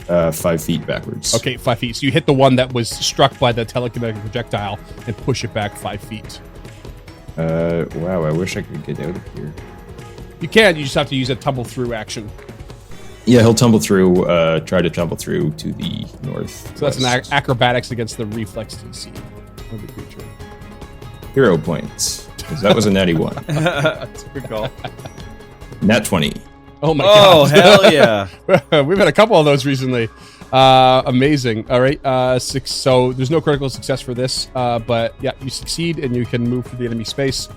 5 feet backwards. Okay, 5 feet. So you hit the one that was struck by the telekinetic projectile and push it back 5 feet. Wow, I wish I could get out of here. You can, you just have to use a tumble through action. Yeah, he'll tumble through, try to tumble through to the north. So that's an acrobatics against the reflex DC of the creature. Hero points. 'Cause that was a natty 1. That's a good call. Nat 20. Oh my Oh, god. hell yeah. We've had a couple of those recently. Amazing. All right. 6. So there's no critical success for this. But yeah, you succeed and you can move through the enemy space,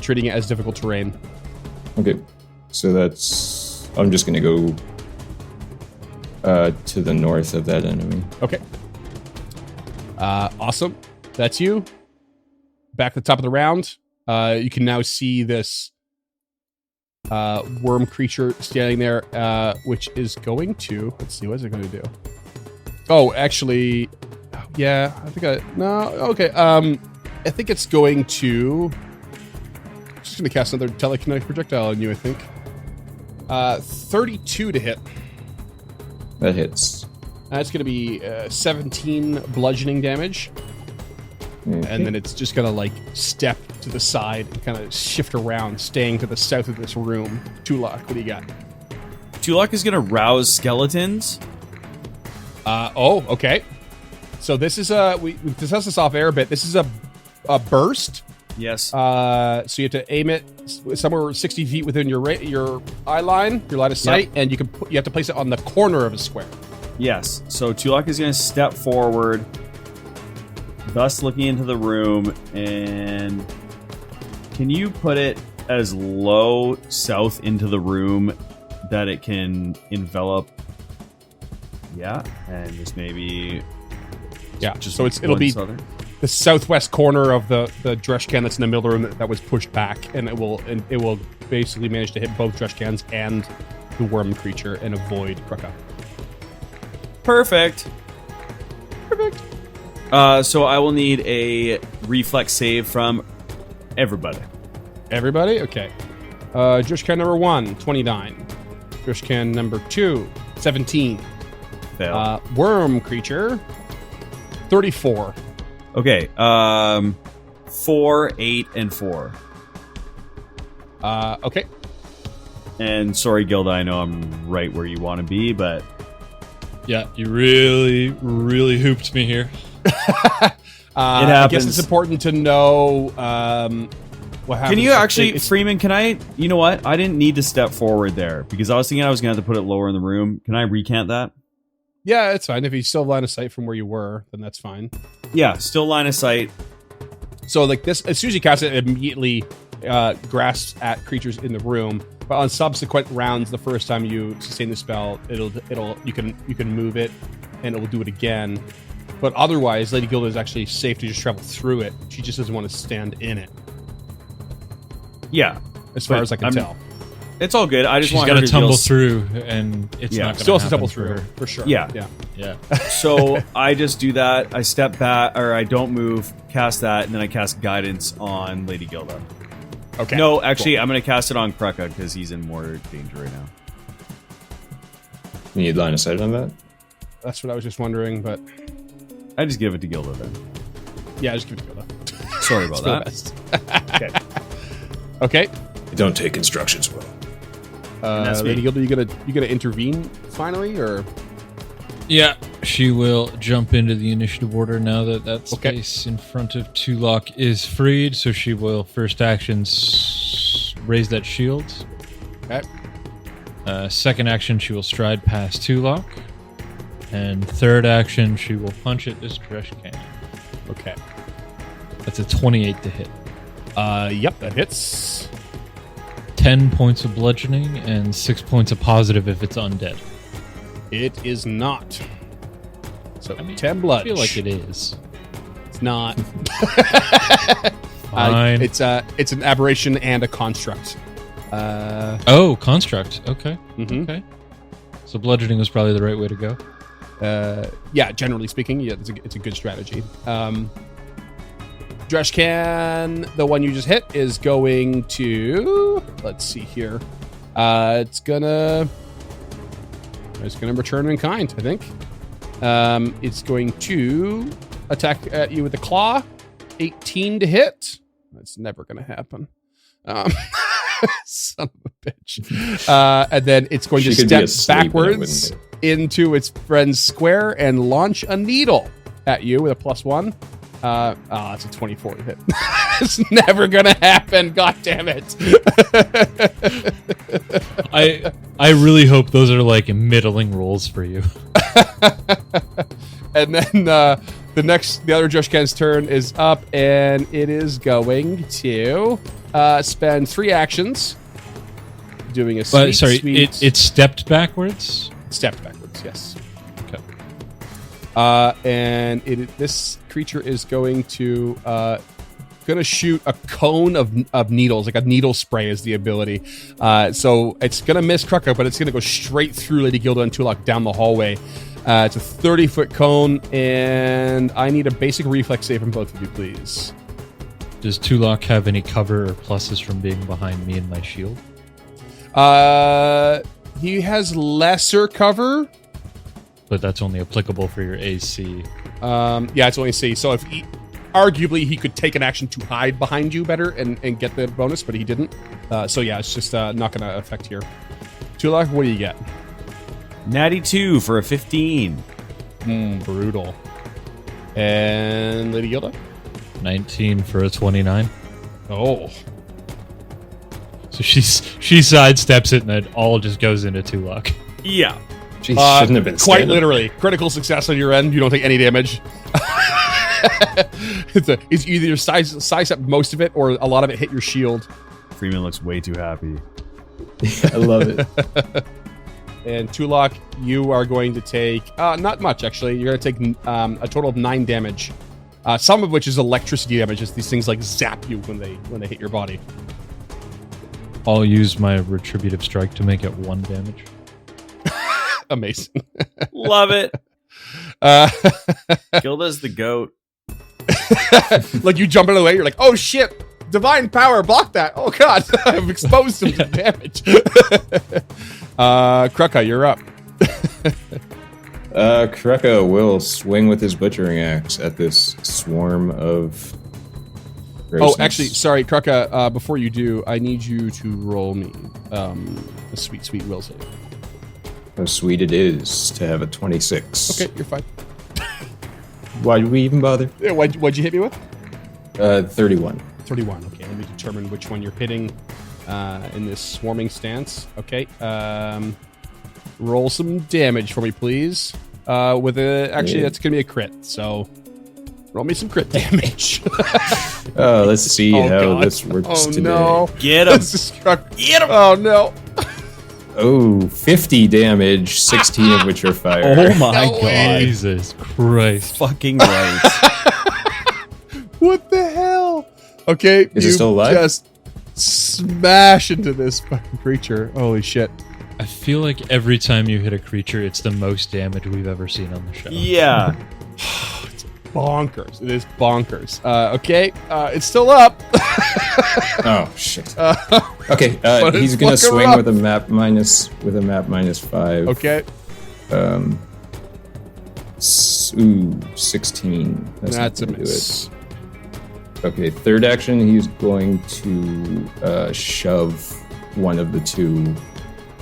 treating it as difficult terrain. Okay, so that's... I'm just going to go to the north of that enemy. Okay. Awesome. That's you. Back at the top of the round. You can now see this worm creature standing there, which is going to... Let's see, what is it going to do? Oh, actually... Yeah, I think No, okay. I think it's going to... I'm just going to cast another telekinetic projectile on you, I think. 32 to hit. That hits. That's going to be 17 bludgeoning damage. And then it's just going to, like, step to the side and kind of shift around, staying to the south of this room. Tulak, what do you got? Tulak is going to rouse skeletons. Oh, okay. So this is we discussed this off air a bit. This is a burst. Yes. So you have to aim it somewhere 60 feet within your eye line, your line of sight, and you have to place it on the corner of a square. Yes. So Tulak is going to step forward, thus looking into the room. And can you put it as low south into the room that it can envelop? Yeah. And just maybe. Yeah. Just So it'll be southern. the southwest corner of the Dreshkan that's in the middle of the room that was pushed back, and it will basically manage to hit both Dreshkans and the worm creature and avoid Krucka. Perfect. So I will need a reflex save from everybody. Everybody? Okay. Dreshkan number 1, 29. Dreshkan number 2, 17. Fail. Worm creature, 34. Okay. 4, 8, and 4. Okay. And sorry, Gilda, I know I'm right where you want to be, but Yeah, you really, really hooped me here. I happens. guess it's important to know what happens. can you actually, It's- Freeman? Can I? You know what? I didn't need to step forward there because I was thinking I was going to have to put it lower in the room. Can I recant that? Yeah, it's fine. If you still have line of sight from where you were, then that's fine. Yeah, still line of sight. So, like this, as soon as you cast it, it immediately grasps at creatures in the room. But on subsequent rounds, the first time you sustain the spell, you can move it, and it will do it again. But otherwise, Lady Gilda is actually safe to just travel through it. She just doesn't want to stand in it, Yeah, as far But as I can I'm- tell. it's all good. I just She's want got her to to tumble deal through, and it's Yeah. not going to Still has to happen tumble for through her. for sure. Yeah. yeah. Yeah. So I just do that. I step back, or I don't move, cast that, and then I cast guidance on Lady Gilda. Okay. No, actually, I'm going to cast it on Krucka because he's in more danger right now. You need line of sight on that? That's what I was just wondering, but I just give it to Gilda then. yeah, just give it to Gilda. Sorry about that. Okay. Okay. You don't take instructions well. that's me. Lady Gilda, you gonna intervene finally, or Yeah, she will jump into the initiative order now that that Okay. space in front of Tulok is freed. So she will first action raise that shield. okay? Second action, she will stride past Tulok. And third action, she will punch at this trash can. Okay. That's a 28 to hit. Yep, that hits. 10 points of bludgeoning and 6 points of positive if it's undead. It is not. So I mean, 10 blood. I feel like it is. It's not. Fine. It's an aberration and a construct. Oh, construct. Okay. Mhm. Okay. So bludgeoning was probably the right way to go. Yeah, generally speaking, yeah, it's a good strategy. Dreshkan, the one you just hit, is going to, let's see here. It's gonna return in kind, I think. It's going to attack at you with a claw. 18 to hit. That's never gonna happen. Son of a bitch. And then it's going She to could be step asleep and it backwards wouldn't into its friend's square and launch a needle at you with a +1. It's a 24 to hit. It's never gonna happen. God damn it. I really hope those are like middling rolls for you. And then the other Joshkan's turn is up, and it is going to spend 3 actions doing a But sweet, sorry, it stepped backwards. stepped backwards. Yes. Okay. And this creature is going to shoot a cone of needles, like a needle spray is the ability. So it's gonna miss Krucka, but it's gonna go straight through Lady Gilda and Tulok down the hallway. It's a 30-foot cone, and I need a basic reflex save from both of you, please. Does Tulok have any cover or pluses from being behind me and my shield? He has lesser cover. But that's only applicable for your AC. Yeah, it's only C. So arguably he could take an action to hide behind you better and get the bonus, but he didn't. So yeah, it's just not going to affect here. Tulok, what do you get? Natty 2 for a 15. Brutal. And Lady Gilda? 19 for a 29. Oh. So she sidesteps it and it all just goes into Tulok. Yeah. She shouldn't have been Quite standing. literally. Critical success on your end. You don't take any damage. It's either size up most of it or a lot of it hit your shield. Freeman looks way too happy. I love it. And Tulok, you are going to take not much actually. You're going to take a total of 9 damage. Some of which is electricity damage. As these things like zap you when they hit your body. I'll use my retributive strike to make it 1 damage. Amazing. Love it. Uh, Gilda's the goat. like you jump out of the way, you're like, oh shit, divine power, block that. Oh god, I've exposed him to damage. Krucka, you're up. Krucka will swing with his butchering axe at this swarm of grossness. Oh, actually, sorry, Krucka, before you do, I need you to roll me a sweet will save. How sweet it is to have a 26. Okay, you're fine. Why do we even bother? Yeah, what'd you hit me with? 31. 31. Okay, let me determine which one you're hitting in this swarming stance. Okay, roll some damage for me, please. Actually, that's gonna be a crit. So, roll me some crit damage. Oh, let's see Oh, how God. this works Oh today. no! Get him. This is Get him! Oh no! Oh, 50 damage, 16 of which are fire. Oh my No way. god. Jesus Christ. Fucking right. What the hell? Okay, Is it still alive? Just smash into this fucking creature. Holy shit! I feel like every time you hit a creature, it's the most damage we've ever seen on the show. Yeah. bonkers. It is bonkers. Okay, it's still up. Oh shit. Okay, But he's it's gonna fucking swing rough. with a map -5. Okay, Ooh, 16. not that's a gonna do miss. it. Okay, third action, he's going to shove one of the two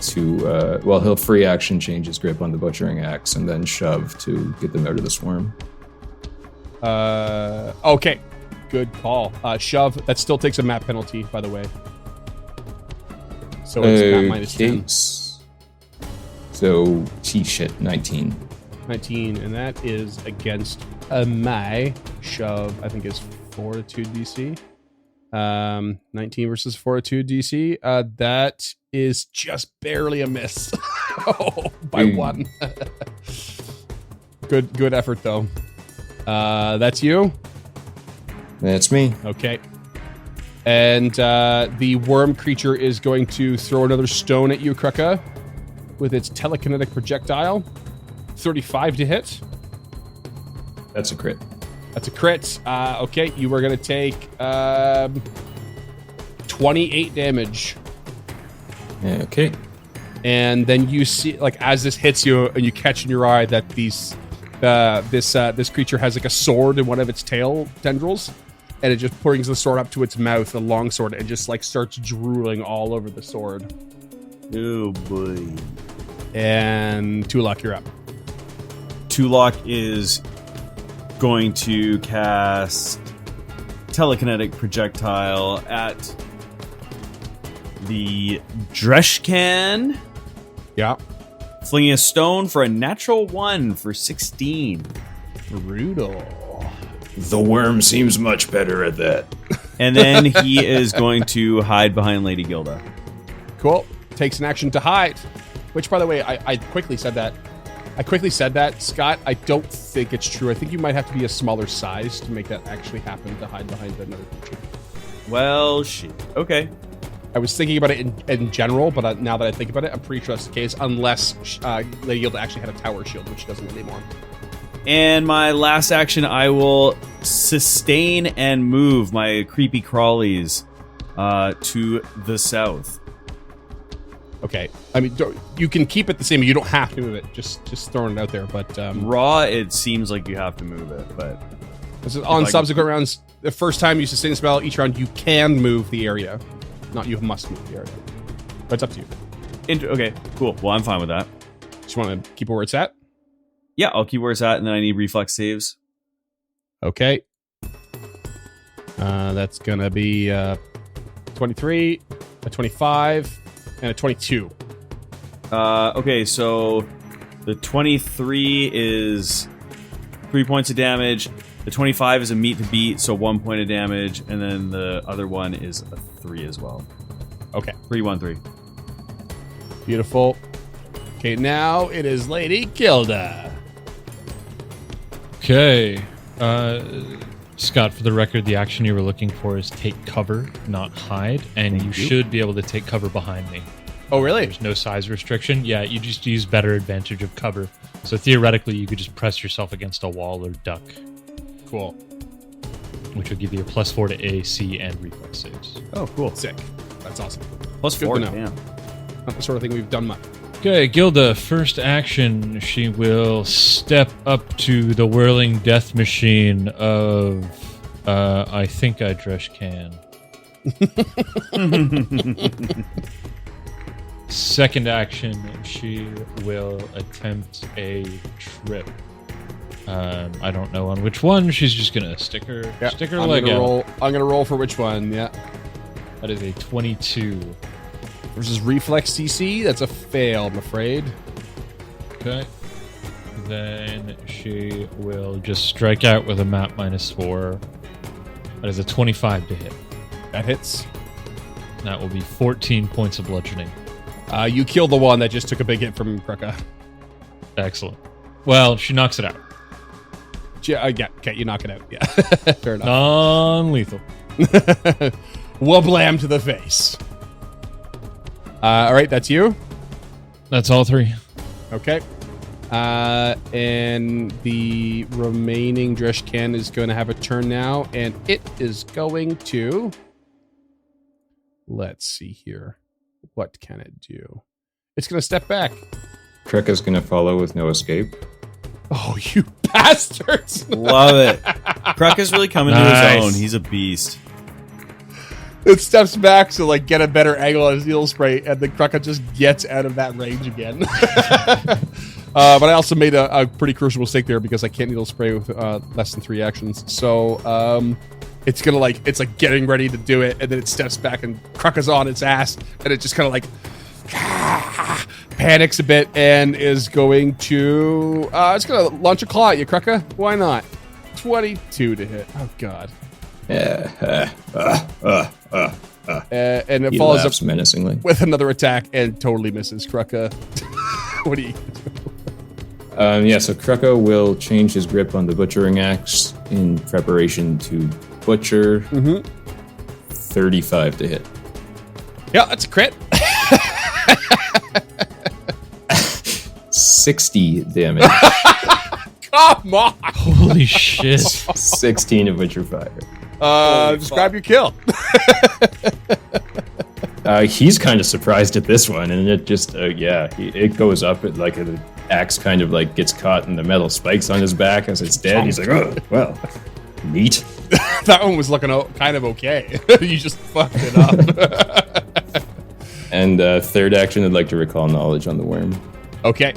to, well, he'll free action change his grip on the butchering axe and then shove to get them out of the swarm. Okay, good call. Shove. That still takes a map penalty, by the way. So it's map -10. So, shit, 19. 19, and that is against my shove. I think is Fortitude DC. 19 versus Fortitude DC. That is just barely a miss. Oh, by Ooh. 1. Good effort though. That's you. That's me. Okay. And the worm creature is going to throw another stone at you, Kruka, with its telekinetic projectile. 35 to hit. That's a crit. That's a crit. Okay, you are going to take 28 damage. Okay. And then you see, like, as this hits you, and you catch in your eye that this creature has like a sword in one of its tail tendrils, and it just brings the sword up to its mouth, a long sword, and just like starts drooling all over the sword. Oh boy. And Tulak, you're up. Tulak is going to cast telekinetic projectile at the Dreshkan, Yeah. flinging a stone for a natural 1 for 16. Brutal. The worm seems much better at that. And then he is going to hide behind Lady Gilda. Cool. Takes an action to hide. Which, by the way, I quickly said that. Scott. I don't think it's true. I think you might have to be a smaller size to make that actually happen, to hide behind another creature. Well, shit. Okay. I was thinking about it in general, but now that I think about it, I'm pretty sure that's the case, unless Lady Gilda actually had a tower shield, which she doesn't anymore. And my last action, I will sustain and move my creepy crawlies to the south. Okay. I mean, you can keep it the same. You don't have to move it. Just throwing it out there. But Raw, it seems like you have to move it, but this is on I- subsequent rounds. The first time you sustain a spell, each round you can move the area. Not you must move the area. But it's up to you. okay, cool. Well, I'm fine with that. Just want to keep it where it's at. Yeah, I'll keep where it's at, and then I need reflex saves. Okay. That's going to be 23, a 25, and a 22. Okay, so the 23 is 3 points of damage. The 25 is a meat to beat, so 1 point of damage, and then the other one is a 3 as well. Okay. 3, 1, 3. Beautiful. Okay, now it is Lady Gilda. Okay. Scott, for the record, the action you were looking for is take cover, not hide, and you should be able to take cover behind me. Oh, really? There's no size restriction. Yeah, you just use better advantage of cover. So theoretically, you could just press yourself against a wall or duck, Cool. which would give you a +4 to AC and reflex saves. Oh, cool. Sick. That's awesome. Plus Good 4, to know. damn. Not the sort of thing we've done much. Okay, Gilda, first action, she will step up to the whirling death machine of, I think I Dresh can. Second action, she will attempt a trip. I don't know on which one. She's just gonna stick her I'm leg gonna out. roll. I'm gonna roll for which one? Yeah. That is a 22. Versus reflex CC. That's a fail, I'm afraid. Okay. Then she will just strike out with a map -4. That is a 25 to hit. That hits. That will be 14 points of bludgeoning. You kill the one that just took a big hit from Kruka. Excellent. Well, she knocks it out. Yeah, okay, you knock it out. Yeah, fair enough. Non-lethal. Wablam to the face. All right, that's you. That's all 3. Okay. And the remaining Dreshkan is going to have a turn now, and it is going to... Let's see here. What can it do? It's going to step back. Kruka's gonna follow with no escape. Oh, you bastards! Love it. Kruk is really coming to Nice. his own. He's a beast. It steps back to like get a better angle on his needle spray, and the Kruka just gets out of that range again. But I also made a pretty crucial mistake there because I can't needle spray with less than 3 actions. So it's gonna it's like getting ready to do it, and then it steps back and Kruka's on its ass, and it just kind of like panics a bit and is going to it's gonna launch a claw at you, Kruka. Why not? 22 to hit. Oh god. Yeah. And it He follows up laughs menacingly. with another attack and totally misses Kruka. What do you do? So Kruka will change his grip on the butchering axe in preparation to butcher. 35 to hit. Yeah, that's a crit. 60 damage. Come on. Holy shit. 16 of which are fire. Describe your kill. He's kind of surprised at this one, and it just, it goes up. It like an axe kind of like gets caught in the metal spikes on his back as it's dead. He's like, oh, well, neat. That one was looking kind of okay. You just fucked it up. And third action, I'd like to recall knowledge on the worm. Okay.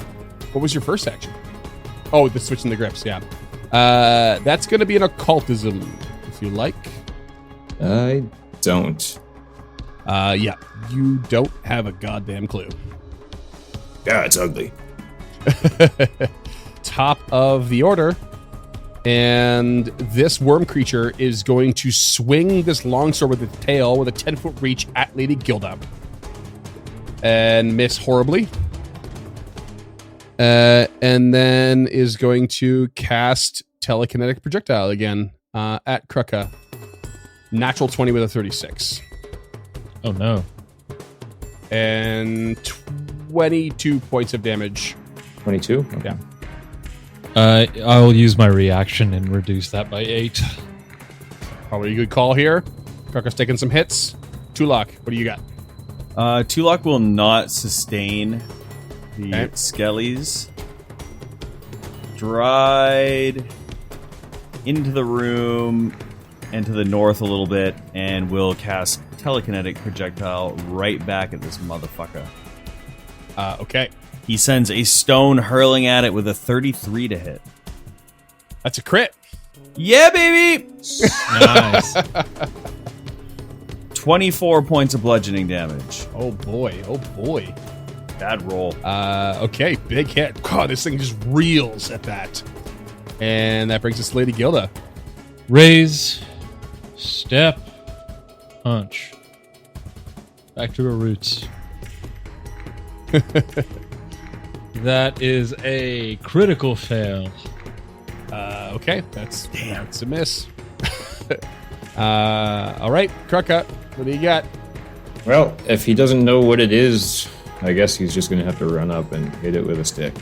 What was your first action? Oh, the switching the grips, yeah. That's going to be an occultism, if you like. I don't. Yeah. You don't have a goddamn clue. Yeah, it's ugly. Top of the order. And this worm creature is going to swing this longsword with its tail with a 10-foot reach at Lady Gilda. And miss horribly. And then is going to cast telekinetic projectile again at Kruka. Natural 20 with a 36. Oh no. And 22 points of damage. 22? Okay. Yeah. I'll use my reaction and reduce that by 8. Probably a good call here. Kruka's taking some hits. Tulak, what do you got? Tulak will not sustain the Okay. skellies. Stride into the room and to the north a little bit, and will cast telekinetic projectile right back at this motherfucker. Okay. He sends a stone hurling at it with a 33 to hit. That's a crit. Yeah, baby! Nice. 24 points of bludgeoning damage. Oh boy. Oh boy. Bad roll. Okay. Big hit. God, this thing just reels at that. And that brings us to Lady Gilda. Raise, step, punch. Back to her roots. That is a critical fail. Okay. That's a miss. All right. Kruka, what do you got? Well, if he doesn't know what it is, I guess he's just going to have to run up and hit it with a stick.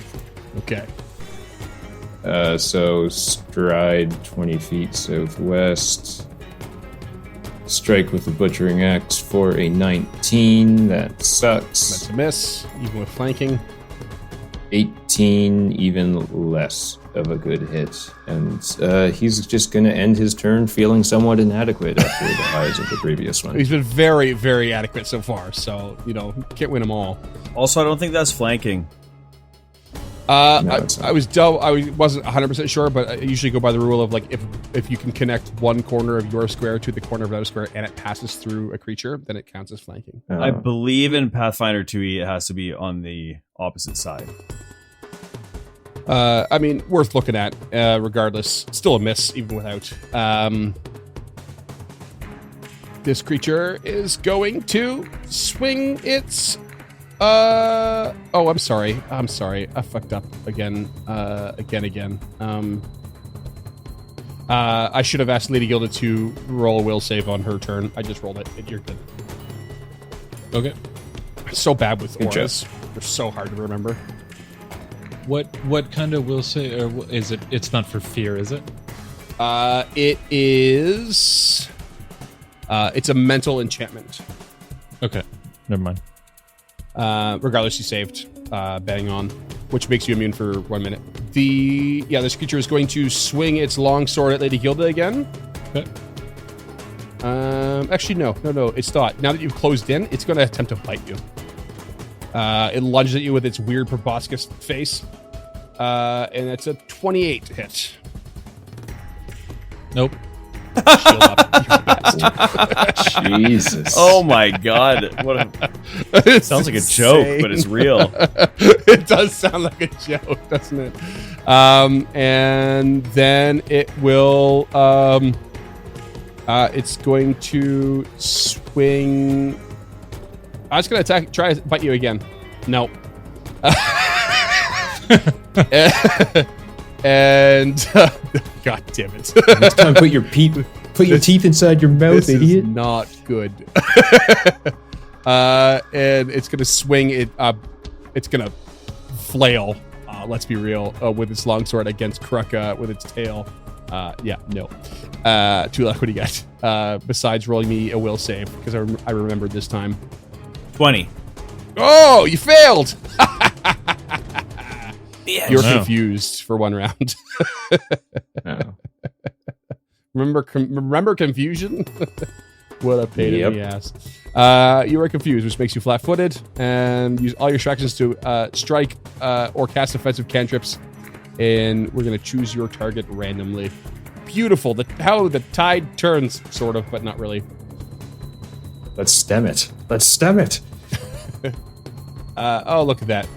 Okay. So stride 20 feet southwest. Strike with the butchering axe for a 19. That sucks. That's a miss, even with flanking. 18, even less of a good hit. And he's just going to end his turn feeling somewhat inadequate after the highs of the previous one. He's been very, very adequate so far, so, can't win them all. Also, I don't think that's flanking. it's not. I wasn't 100% sure, but I usually go by the rule of like if you can connect one corner of your square to the corner of another square and it passes through a creature, then it counts as flanking. I believe in Pathfinder 2e it has to be on the opposite side. Worth looking at, regardless. Still a miss, even without. This creature is going to swing its... I'm sorry. I fucked up again. Again. I should have asked Lady Gilda to roll a will save on her turn. I just rolled it. You're good. Okay. I'm so bad with Good auras. They're so hard to remember. What kind of will say, or is it? It's not for fear, is it? It is. It's a mental enchantment. Okay, never mind. Regardless, you saved. Bang on, which makes you immune for 1 minute. This creature is going to swing its long sword at Lady Gilda again. Okay. Actually, no, it's not. Now that you've closed in, it's going to attempt to bite you. It lunges at you with its weird proboscis face. And it's a 28 hit. Nope. Shield up, you bastard. Jesus. Oh my god! What a It sounds like a joke, but it's real. It does sound like a joke, doesn't it? And then it will. It's going to swing. I was going to attack. Try to bite you again. Nope. And God damn it! Next time, put your teeth inside your mouth, This idiot. is not good. And it's gonna swing it up. It's gonna flail. Let's be real. With its longsword against Krucka with its tail. No. Tulak, what do you got? Besides rolling me a will save, because I remembered this time. 20. Oh, you failed! You're No. confused for 1 round. Oh. Remember confusion? What a pain in Yep. the ass. You are confused, which makes you flat-footed, and use all your distractions to strike or cast offensive cantrips, and we're going to choose your target randomly. Beautiful. How the tide turns, sort of, but not really. Let's stem it. Let's stem it. Oh, look at that.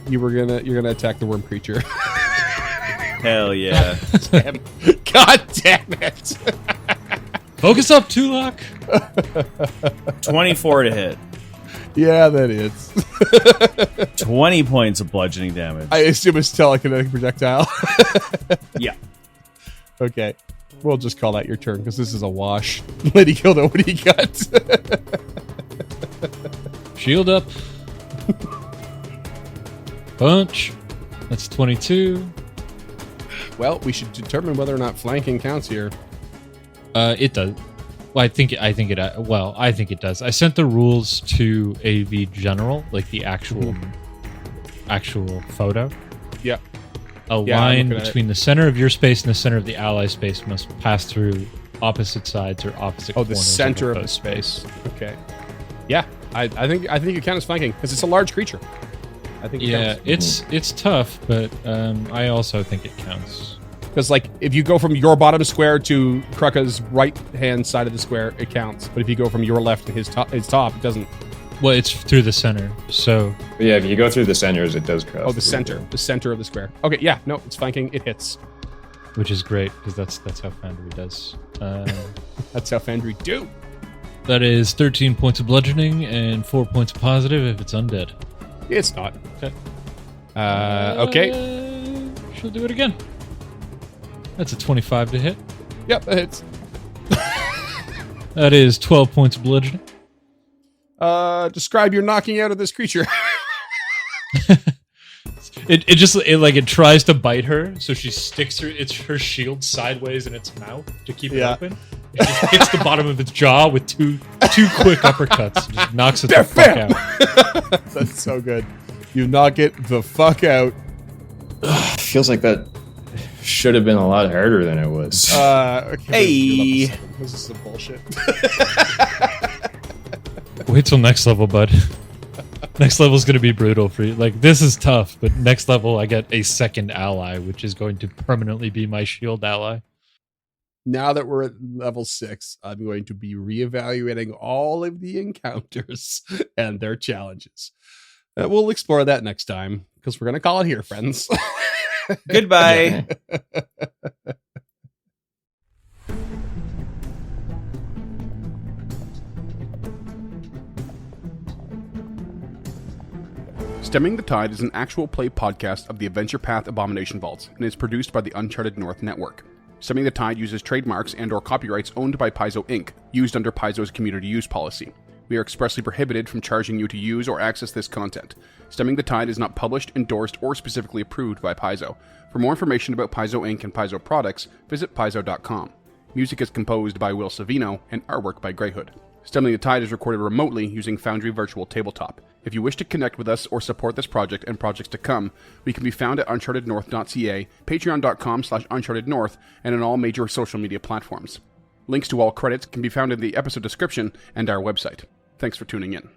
You're gonna attack the worm creature. Hell yeah! God damn it! Focus up, Tulak. 24 to hit. Yeah, that is. 20 points of bludgeoning damage. I assume it's telekinetic projectile. Yeah. Okay. We'll just call that your turn, because this is a wash. Lady Gilda, what do you got? Shield up. Punch. That's 22. Well, we should determine whether or not flanking counts here. It does. Well, I think it does. I sent the rules to AV General, like the actual photo. Yeah. A Yeah, I'm line looking at it. between the center of your space and the center of the ally space must pass through opposite sides or opposite Oh, corners. the center of the proposed space. Okay. Yeah, I think you count as flanking because it's a large creature. I think. Yeah, it's tough, but I also think it counts. Because like if you go from your bottom square to Krucka's right hand side of the square, it counts. But if you go from your left to his top, it doesn't. Well, it's through the center, so But yeah, if you go through the centers, it does cross. Oh, the center of the square. Okay, yeah, no, it's flanking. It hits. which is great because that's how Foundry does. That's how Foundry do. That is 13 points of bludgeoning and 4 points of positive if it's undead. It's not. Okay. Okay. She'll do it again. That's a 25 to hit. Yep, that hits. That is 12 points of bludgeoning. Describe your knocking out of this creature. It tries to bite her, so she sticks her shield sideways in its mouth to keep it Yeah. open. It just hits the bottom of its jaw with two quick uppercuts. And just knocks it the fuck out. That's so good. You knock it the fuck out. Feels like that should have been a lot harder than it was. Okay, Hey. this is some bullshit. Wait till next level, bud. Next level is going to be brutal for you. Like, this is tough, but next level I get a second ally, which is going to permanently be my shield ally. Now that we're at level 6, I'm going to be reevaluating all of the encounters and their challenges. We'll explore that next time because we're going to call it here, friends. Goodbye. Stemming the Tide is an actual play podcast of the Adventure Path Abomination Vaults and is produced by the Uncharted North Network. Stemming the Tide uses trademarks and/or copyrights owned by Paizo Inc., used under Paizo's community use policy. We are expressly prohibited from charging you to use or access this content. Stemming the Tide is not published, endorsed, or specifically approved by Paizo. For more information about Paizo Inc. and Paizo products, visit paizo.com. Music is composed by Will Savino and artwork by Greyhood. Stemming the Tide is recorded remotely using Foundry Virtual Tabletop. If you wish to connect with us or support this project and projects to come, we can be found at unchartednorth.ca, patreon.com/unchartednorth, and on all major social media platforms. Links to all credits can be found in the episode description and our website. Thanks for tuning in.